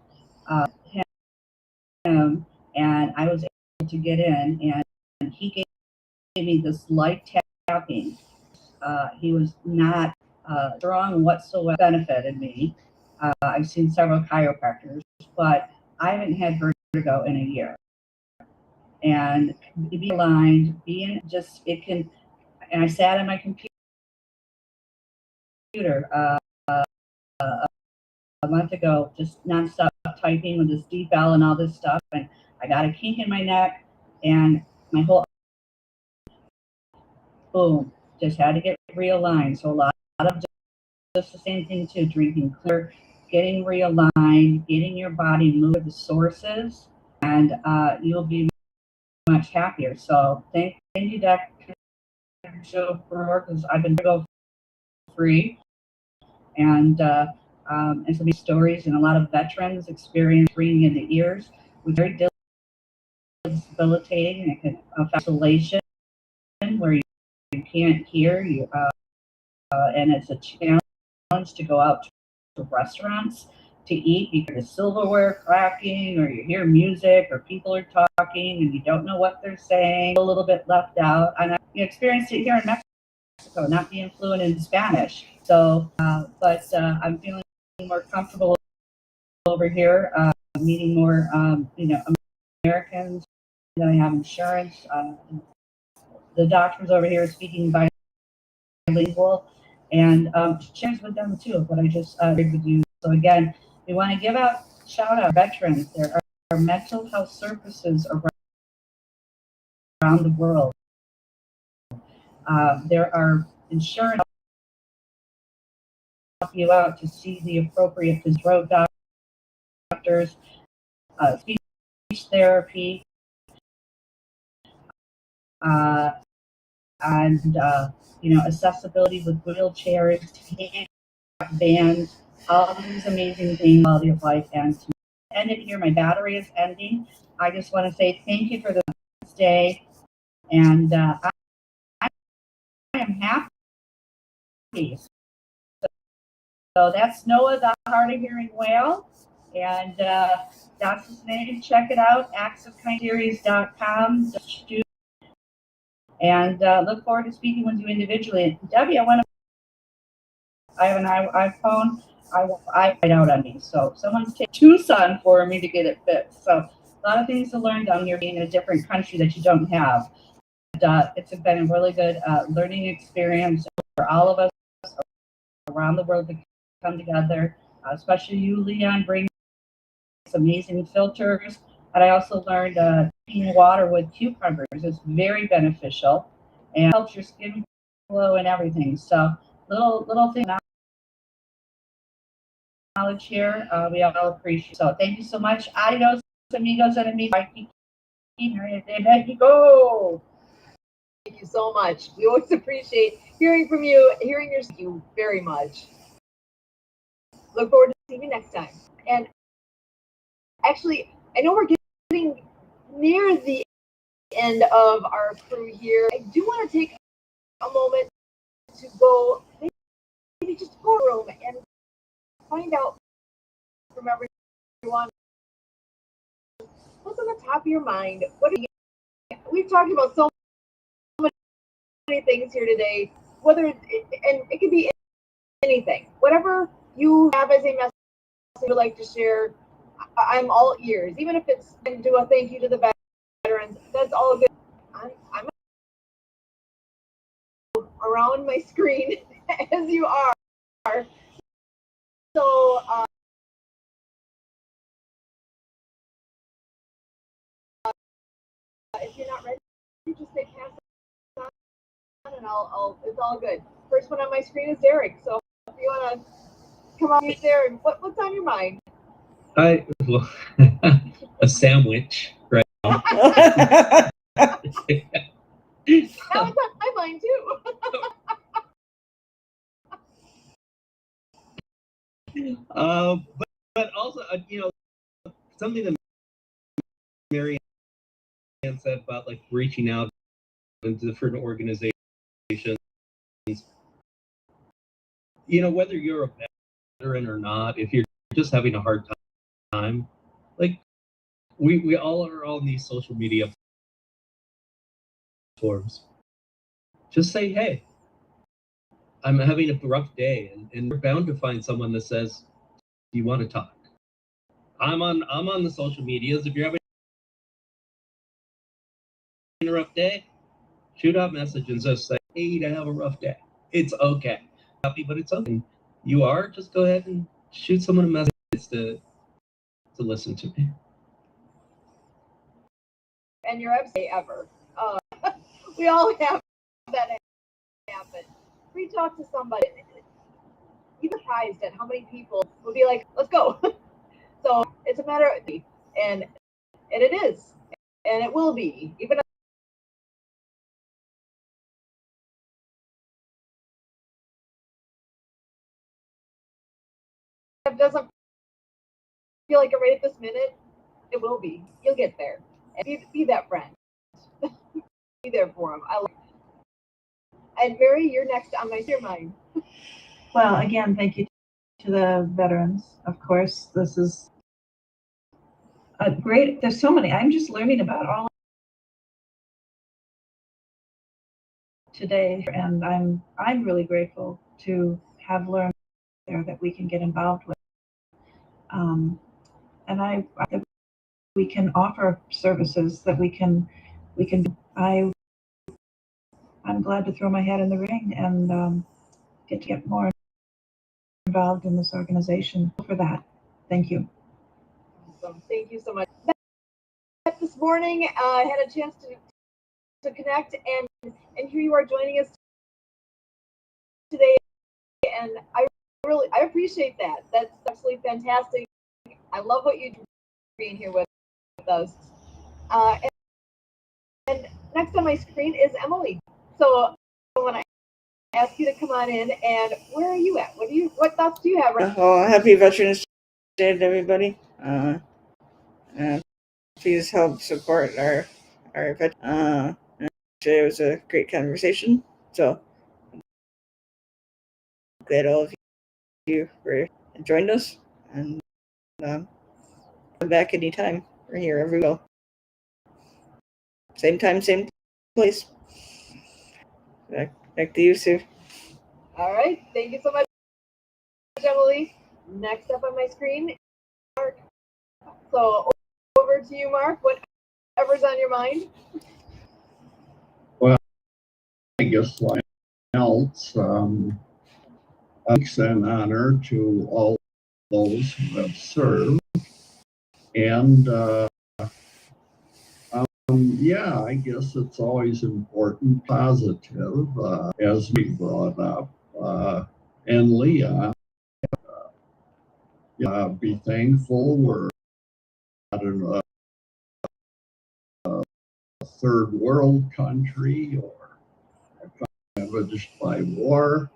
him, and I was able to get in, and he gave me this light tapping. He was not strong whatsoever, benefited me. I've seen several chiropractors, but I haven't had very ago in a year. And be aligned, being just, it can, and I sat on my computer a month ago, just nonstop typing with this decal and all this stuff, and I got a kink in my neck, and my whole, boom, just had to get realigned. So a lot of just the same thing too, drinking clear, getting realigned, getting your body moved to the sources, and you'll be much happier. So thank you, Dr. Joe, because I've been go free, and some stories, and a lot of veterans experience ringing in the ears, which is very debilitating, and it can affect isolation, where you can't hear you, and it's a challenge to go out to restaurants to eat because the silverware cracking, or you hear music, or people are talking and you don't know what they're saying, a little bit left out. And I experienced it here in Mexico, not being fluent in Spanish. So, but I'm feeling more comfortable over here, meeting more, Americans. I have insurance. The doctors over here are speaking bilingual, and shares with them too what I just agreed with you. So again, we want to give out shout out veterans. There are mental health services around the world. There are insurance help you out to see the appropriate throat doctors, speech therapy, and accessibility with wheelchairs, vans, all these amazing things, quality of life. And to end it here, my battery is ending. I just want to say thank you for this day, and I am happy. So that's Noah, the hard of hearing whale, and that's his name. Check it out, actsofkindseries.com. And look forward to speaking with you individually. Debbie, I have an iPhone. I write out on me, so someone's taken Tucson for me to get it fixed. So a lot of things to learn down here, being in a different country that you don't have. It's been a really good learning experience for all of us around the world to come together, especially you, Leon, bring amazing filters. And I also learned drinking water with cucumbers is very beneficial and helps your skin glow and everything. So little thing knowledge here, we all appreciate. So thank you so much. Adios, amigos and amigas. Mexico. Thank you so much. We always appreciate hearing from you, hearing your. Thank you very much. Look forward to seeing you next time. And actually, I know we're getting near the end of our crew here. I do want to take a moment to go maybe just go to a room and find out from everyone what's on the top of your mind. We've talked about so many things here today, and it could be anything. Whatever you have as a message you would like to share, I'm all ears. Even if it's to do a thank you to the veterans, that's all good. I'm around my screen as you are. So if you're not ready, just say pass it on, and I'll. It's all good. First one on my screen is Derek. So if you want to come on, Derek, what's on your mind? A sandwich, right? That was on my mind too. But also, something that Mary Ann said about like reaching out into different organizations. Whether you're a veteran or not, if you're just having a hard time, like we all are on these social media platforms. Just say, hey, I'm having a rough day, and we're bound to find someone that says, do you want to talk? I'm on the social medias. If you're having a rough day, shoot out message and just say, hey, I have a rough day. It's okay. Happy, but it's okay. You are, just go ahead and shoot someone a message to listen to me. And your website ever. We all have that happen. We talk to somebody. You're surprised at how many people will be like, let's go. So it's a matter of, and it is, and it will be, even if it doesn't feel like it right at this minute, it will be. You'll get there. And be that friend. Be there for them. And Mary, you're next on your mind. Well, again, thank you to the veterans. Of course, this is a great. There's so many. I'm just learning about all today, and I'm really grateful to have learned there that we can get involved with. And that we can offer services that we can. I'm glad to throw my hat in the ring and get more involved in this organization. For that, thank you. Awesome. Thank you so much. This morning, I had a chance to connect, and here you are joining us today, and I appreciate that. That's absolutely fantastic. I love what you do being here with us. And next on my screen is Emily. So when I ask you to come on in, and where are you at? What thoughts do you have right now? Well, happy Veterans Day to everybody. Please help support our veterans. Today was a great conversation. So glad all of you joined us, and come back anytime. We're here every week. Same time, same place. Back to you, Sue. All right. Thank you so much, Emily. Next up on my screen, Mark. So over to you, Mark. Whatever's on your mind. Well, I guess like else, it's an honor to all those who have served. And yeah, I guess it's always important, positive, as we brought up. And Leah, be thankful we're not in a third world country or ravaged by war.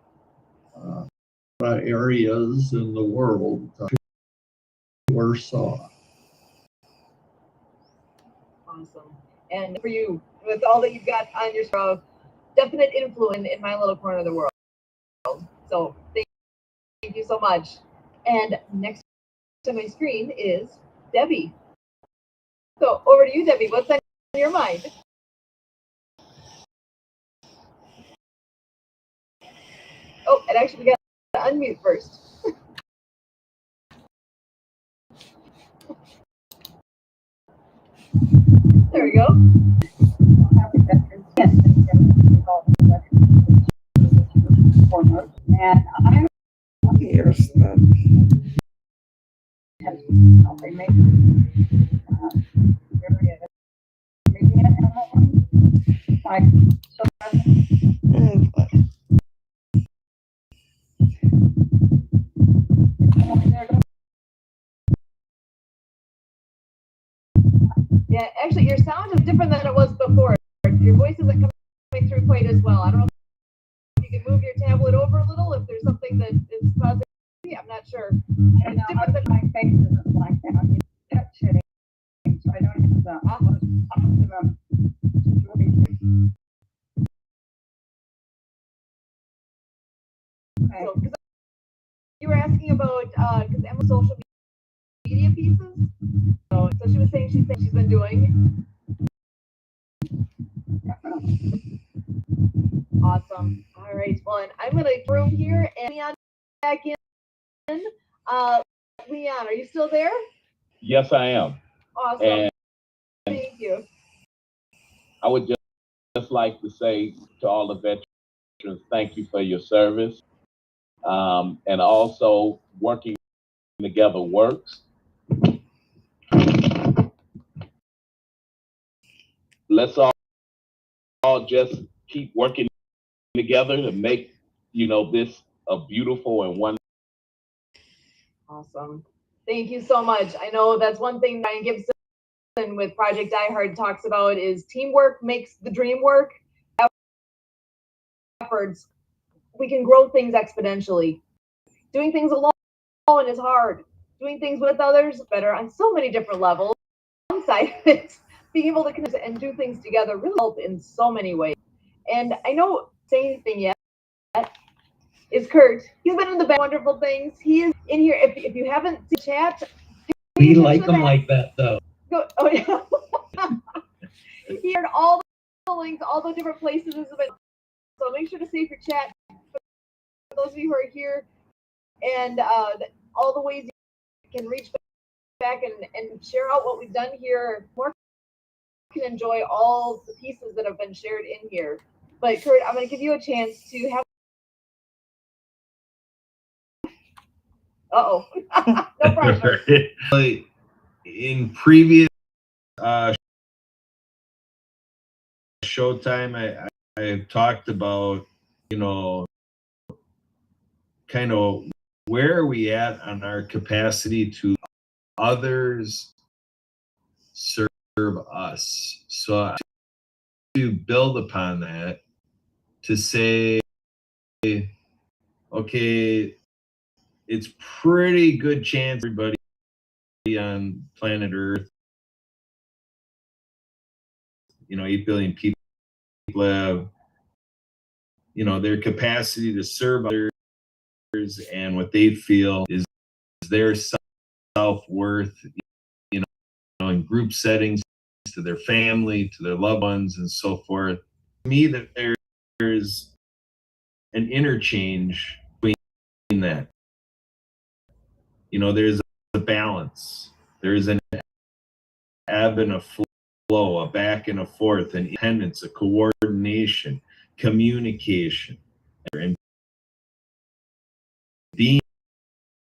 Areas in the world were saw. Awesome. And for you, with all that you've got on your show, definite influence in my little corner of the world. So thank you so much. And next to my screen is Debbie. So over to you, Debbie. What's on your mind? Oh, and actually, we got to unmute first. There we go. Happy Veterans Day. Foremost, and I'm Here's the they make like Yeah, actually, your sound is different than it was before. Your voice isn't coming through quite as well. I don't know if you can move your tablet over a little, if there's something that is causing. I'm not sure. I know my face isn't like that. It's shitty. So I don't have the optimum situation. Okay. So, you were asking about because Emma's social media pieces. So she was saying she's been doing. Awesome. All right. Well, and I'm gonna room here and Leon back in. Leon, are you still there? Yes, I am. Awesome. And thank you. I would just just like to say to all the veterans, thank you for your service. And also, working together works. Let's all just keep working together to make, this a beautiful and wonderful. Awesome. Thank you so much. I know that's one thing Ryan Gibson with Project DieHard talks about is teamwork makes the dream work. Efforts, we can grow things exponentially. Doing things alone is hard. Doing things with others better on so many different levels. Alongside it, being able to connect and do things together really help in so many ways. And I know say anything yet is Kurt. He's been in the wonderful things. He is in here. If you haven't seen the chat, We like them like that, though. go, oh yeah. He heard all the links, all the different places. So make sure to save your chat for those of you who are here, and all the ways you can reach back and share out what we've done here. More can enjoy all the pieces that have been shared in here. But Kurt, I'm going to give you a chance to have. No pressure. In previous Showtime, I talked about, kind of where are we at on our capacity to others serve us. So to build upon that, to say, okay, it's pretty good chance everybody on planet Earth, 8 billion people have, their capacity to serve others and what they feel is their self-worth, in group settings, to their family, to their loved ones, and so forth. To me, that there's an interchange between that. There's a balance. There's an ebb and a flow, a back and a forth, an independence, a coordination, communication, and being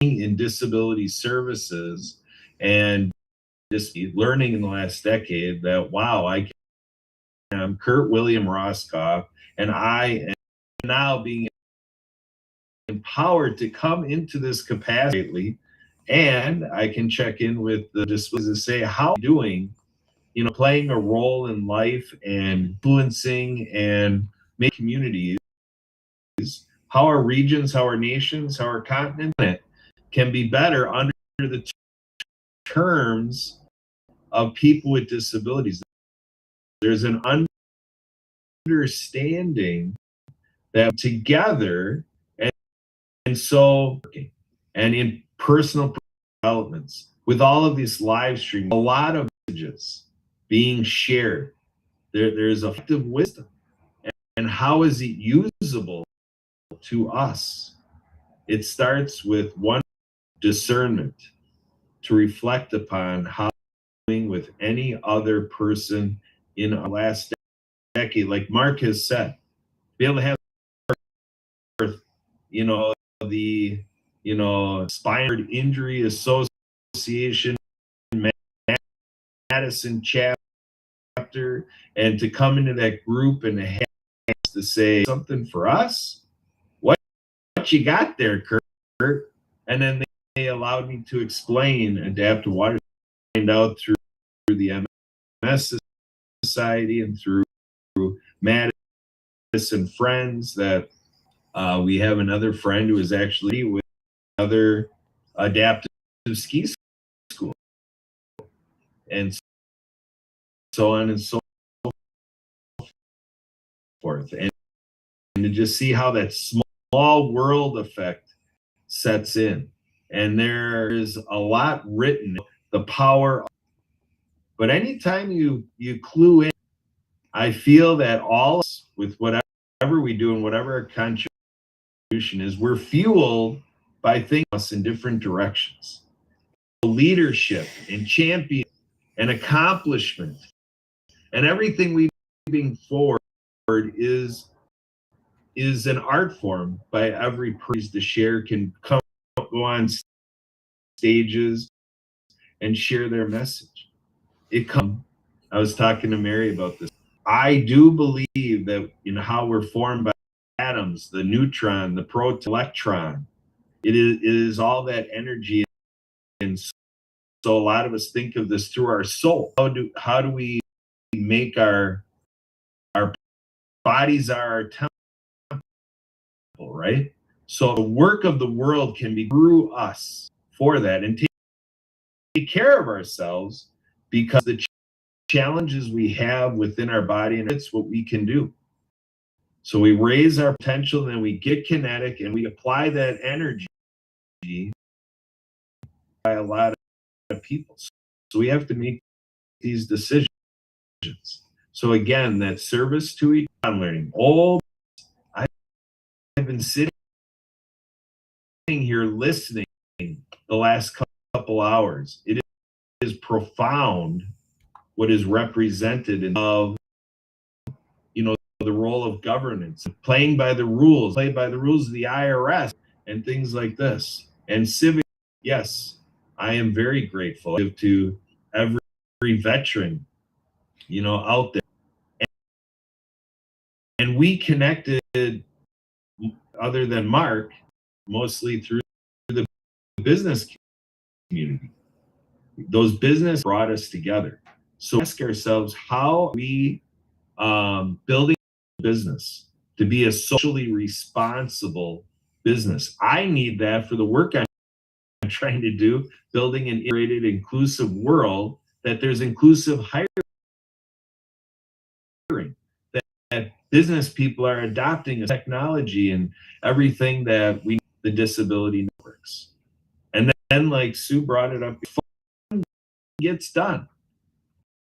in disability services and just learning in the last decade that, wow, I'm Kurt William Roscoff, and I am now being empowered to come into this capacity, and I can check in with the disabilities and say, how are you doing, playing a role in life and influencing and making communities, how our regions, how our nations, how our continent can be better under the terms of people with disabilities. There's an understanding that together, and so, and in personal developments, with all of these live streams, a lot of messages being shared, there's effective wisdom. And how is it usable to us? It starts with one, discernment, to reflect upon how with any other person in our last decade, like Mark has said, be able to have, the, Spinal Injury Association, Madison chapter, and to come into that group and have to say something for us. What you got there, Kurt? And then they allowed me to explain adaptive water, find out through the MS Society and through Madison Friends that we have another friend who is actually with another adaptive ski school, and so on and so forth. And to just see how that small world effect sets in. And there is a lot written, the power. But anytime you clue in, I feel that all with whatever we do and whatever our contribution is, we're fueled by things in different directions. Leadership and champion and accomplishment and everything we bring forward is an art form by every person to share, can go on stages and share their message. I was talking to Mary about this. I do believe that how we're formed by atoms, the neutron, the proton, electron, it is all that energy. And so a lot of us think of this through our soul. How do we make our bodies are our temple, right? So the work of the world can be through us for that, and take care of ourselves, because the challenges we have within our body, and it's what we can do. So we raise our potential, and then we get kinetic, and we apply that energy by a lot of people. So we have to make these decisions. So again, that service to each other, learning. I've been sitting here listening the last couple hours. It is profound what is represented in the role of governance, playing by the rules, play by the rules of the IRS and things like this. And civic, yes, I am very grateful to every veteran, out there. And we connected, other than Mark, mostly through the business community. Those business brought us together. So ask ourselves, how are we building a business to be a socially responsible business? I need that for the work I'm trying to do, building an integrated, inclusive world, that there's inclusive hiring, that business people are adopting technology and everything that we need, the disability networks. And then, like Sue brought it up, before it gets done.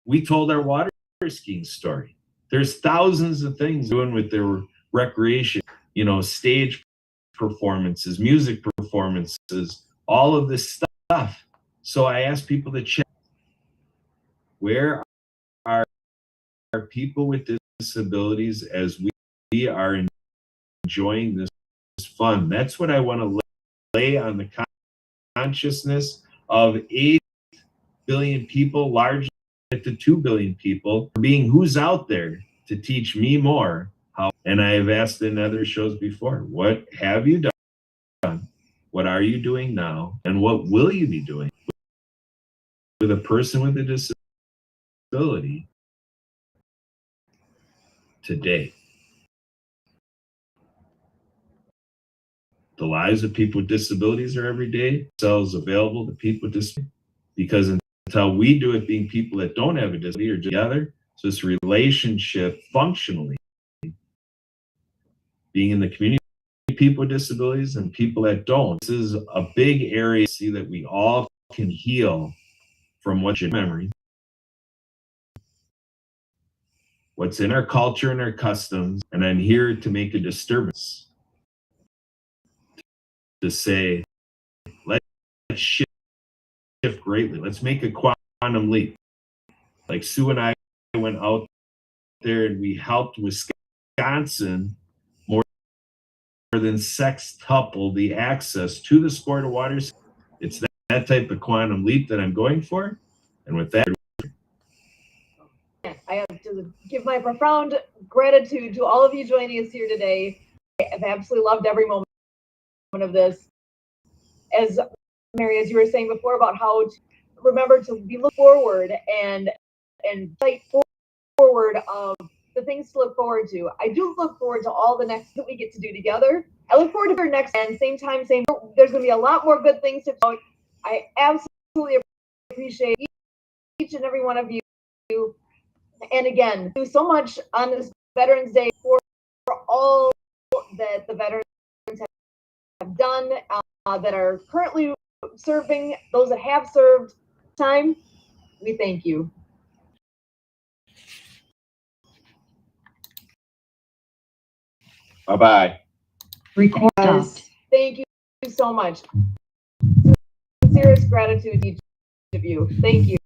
We told our water skiing story. There's thousands of things doing with their recreation, stage performances, music performances, all of this stuff. So I asked people to check, where are people with disabilities as we are enjoying this fun? That's what I want to lay on the consciousness of 8 billion people, largely to 2 billion people, being who's out there to teach me more. And I have asked in other shows before, what have you done? What are you doing now? And what will you be doing with a person with a disability today? The lives of people with disabilities are every day, themselves available to people with disabilities, because until we do it, being people that don't have a disability are together, so this relationship functionally, being in the community, people with disabilities and people that don't, this is a big area to see that we all can heal from what's in memory, what's in our culture and our customs. And I'm here to make a disturbance, to say, let's shift greatly. Let's make a quantum leap. Like Sue and I went out there and we helped Wisconsin more than sextuple the access to the sport of water. It's that type of quantum leap that I'm going for. And with that, I have to give my profound gratitude to all of you joining us here today. I've absolutely loved every moment of this. As Mary, as you were saying before, about how to remember to be look forward and fight forward of the things to look forward to. I do look forward to all the next that we get to do together. I look forward to our next, and same time, there's going to be a lot more good things to talk. I absolutely appreciate each and every one of you. And again, do so much on this Veterans Day for all that the veterans have done, that are currently serving, those that have served time. We thank you. Bye-bye. Record Guys, thank you so much. Sincerest gratitude to each of you. Thank you.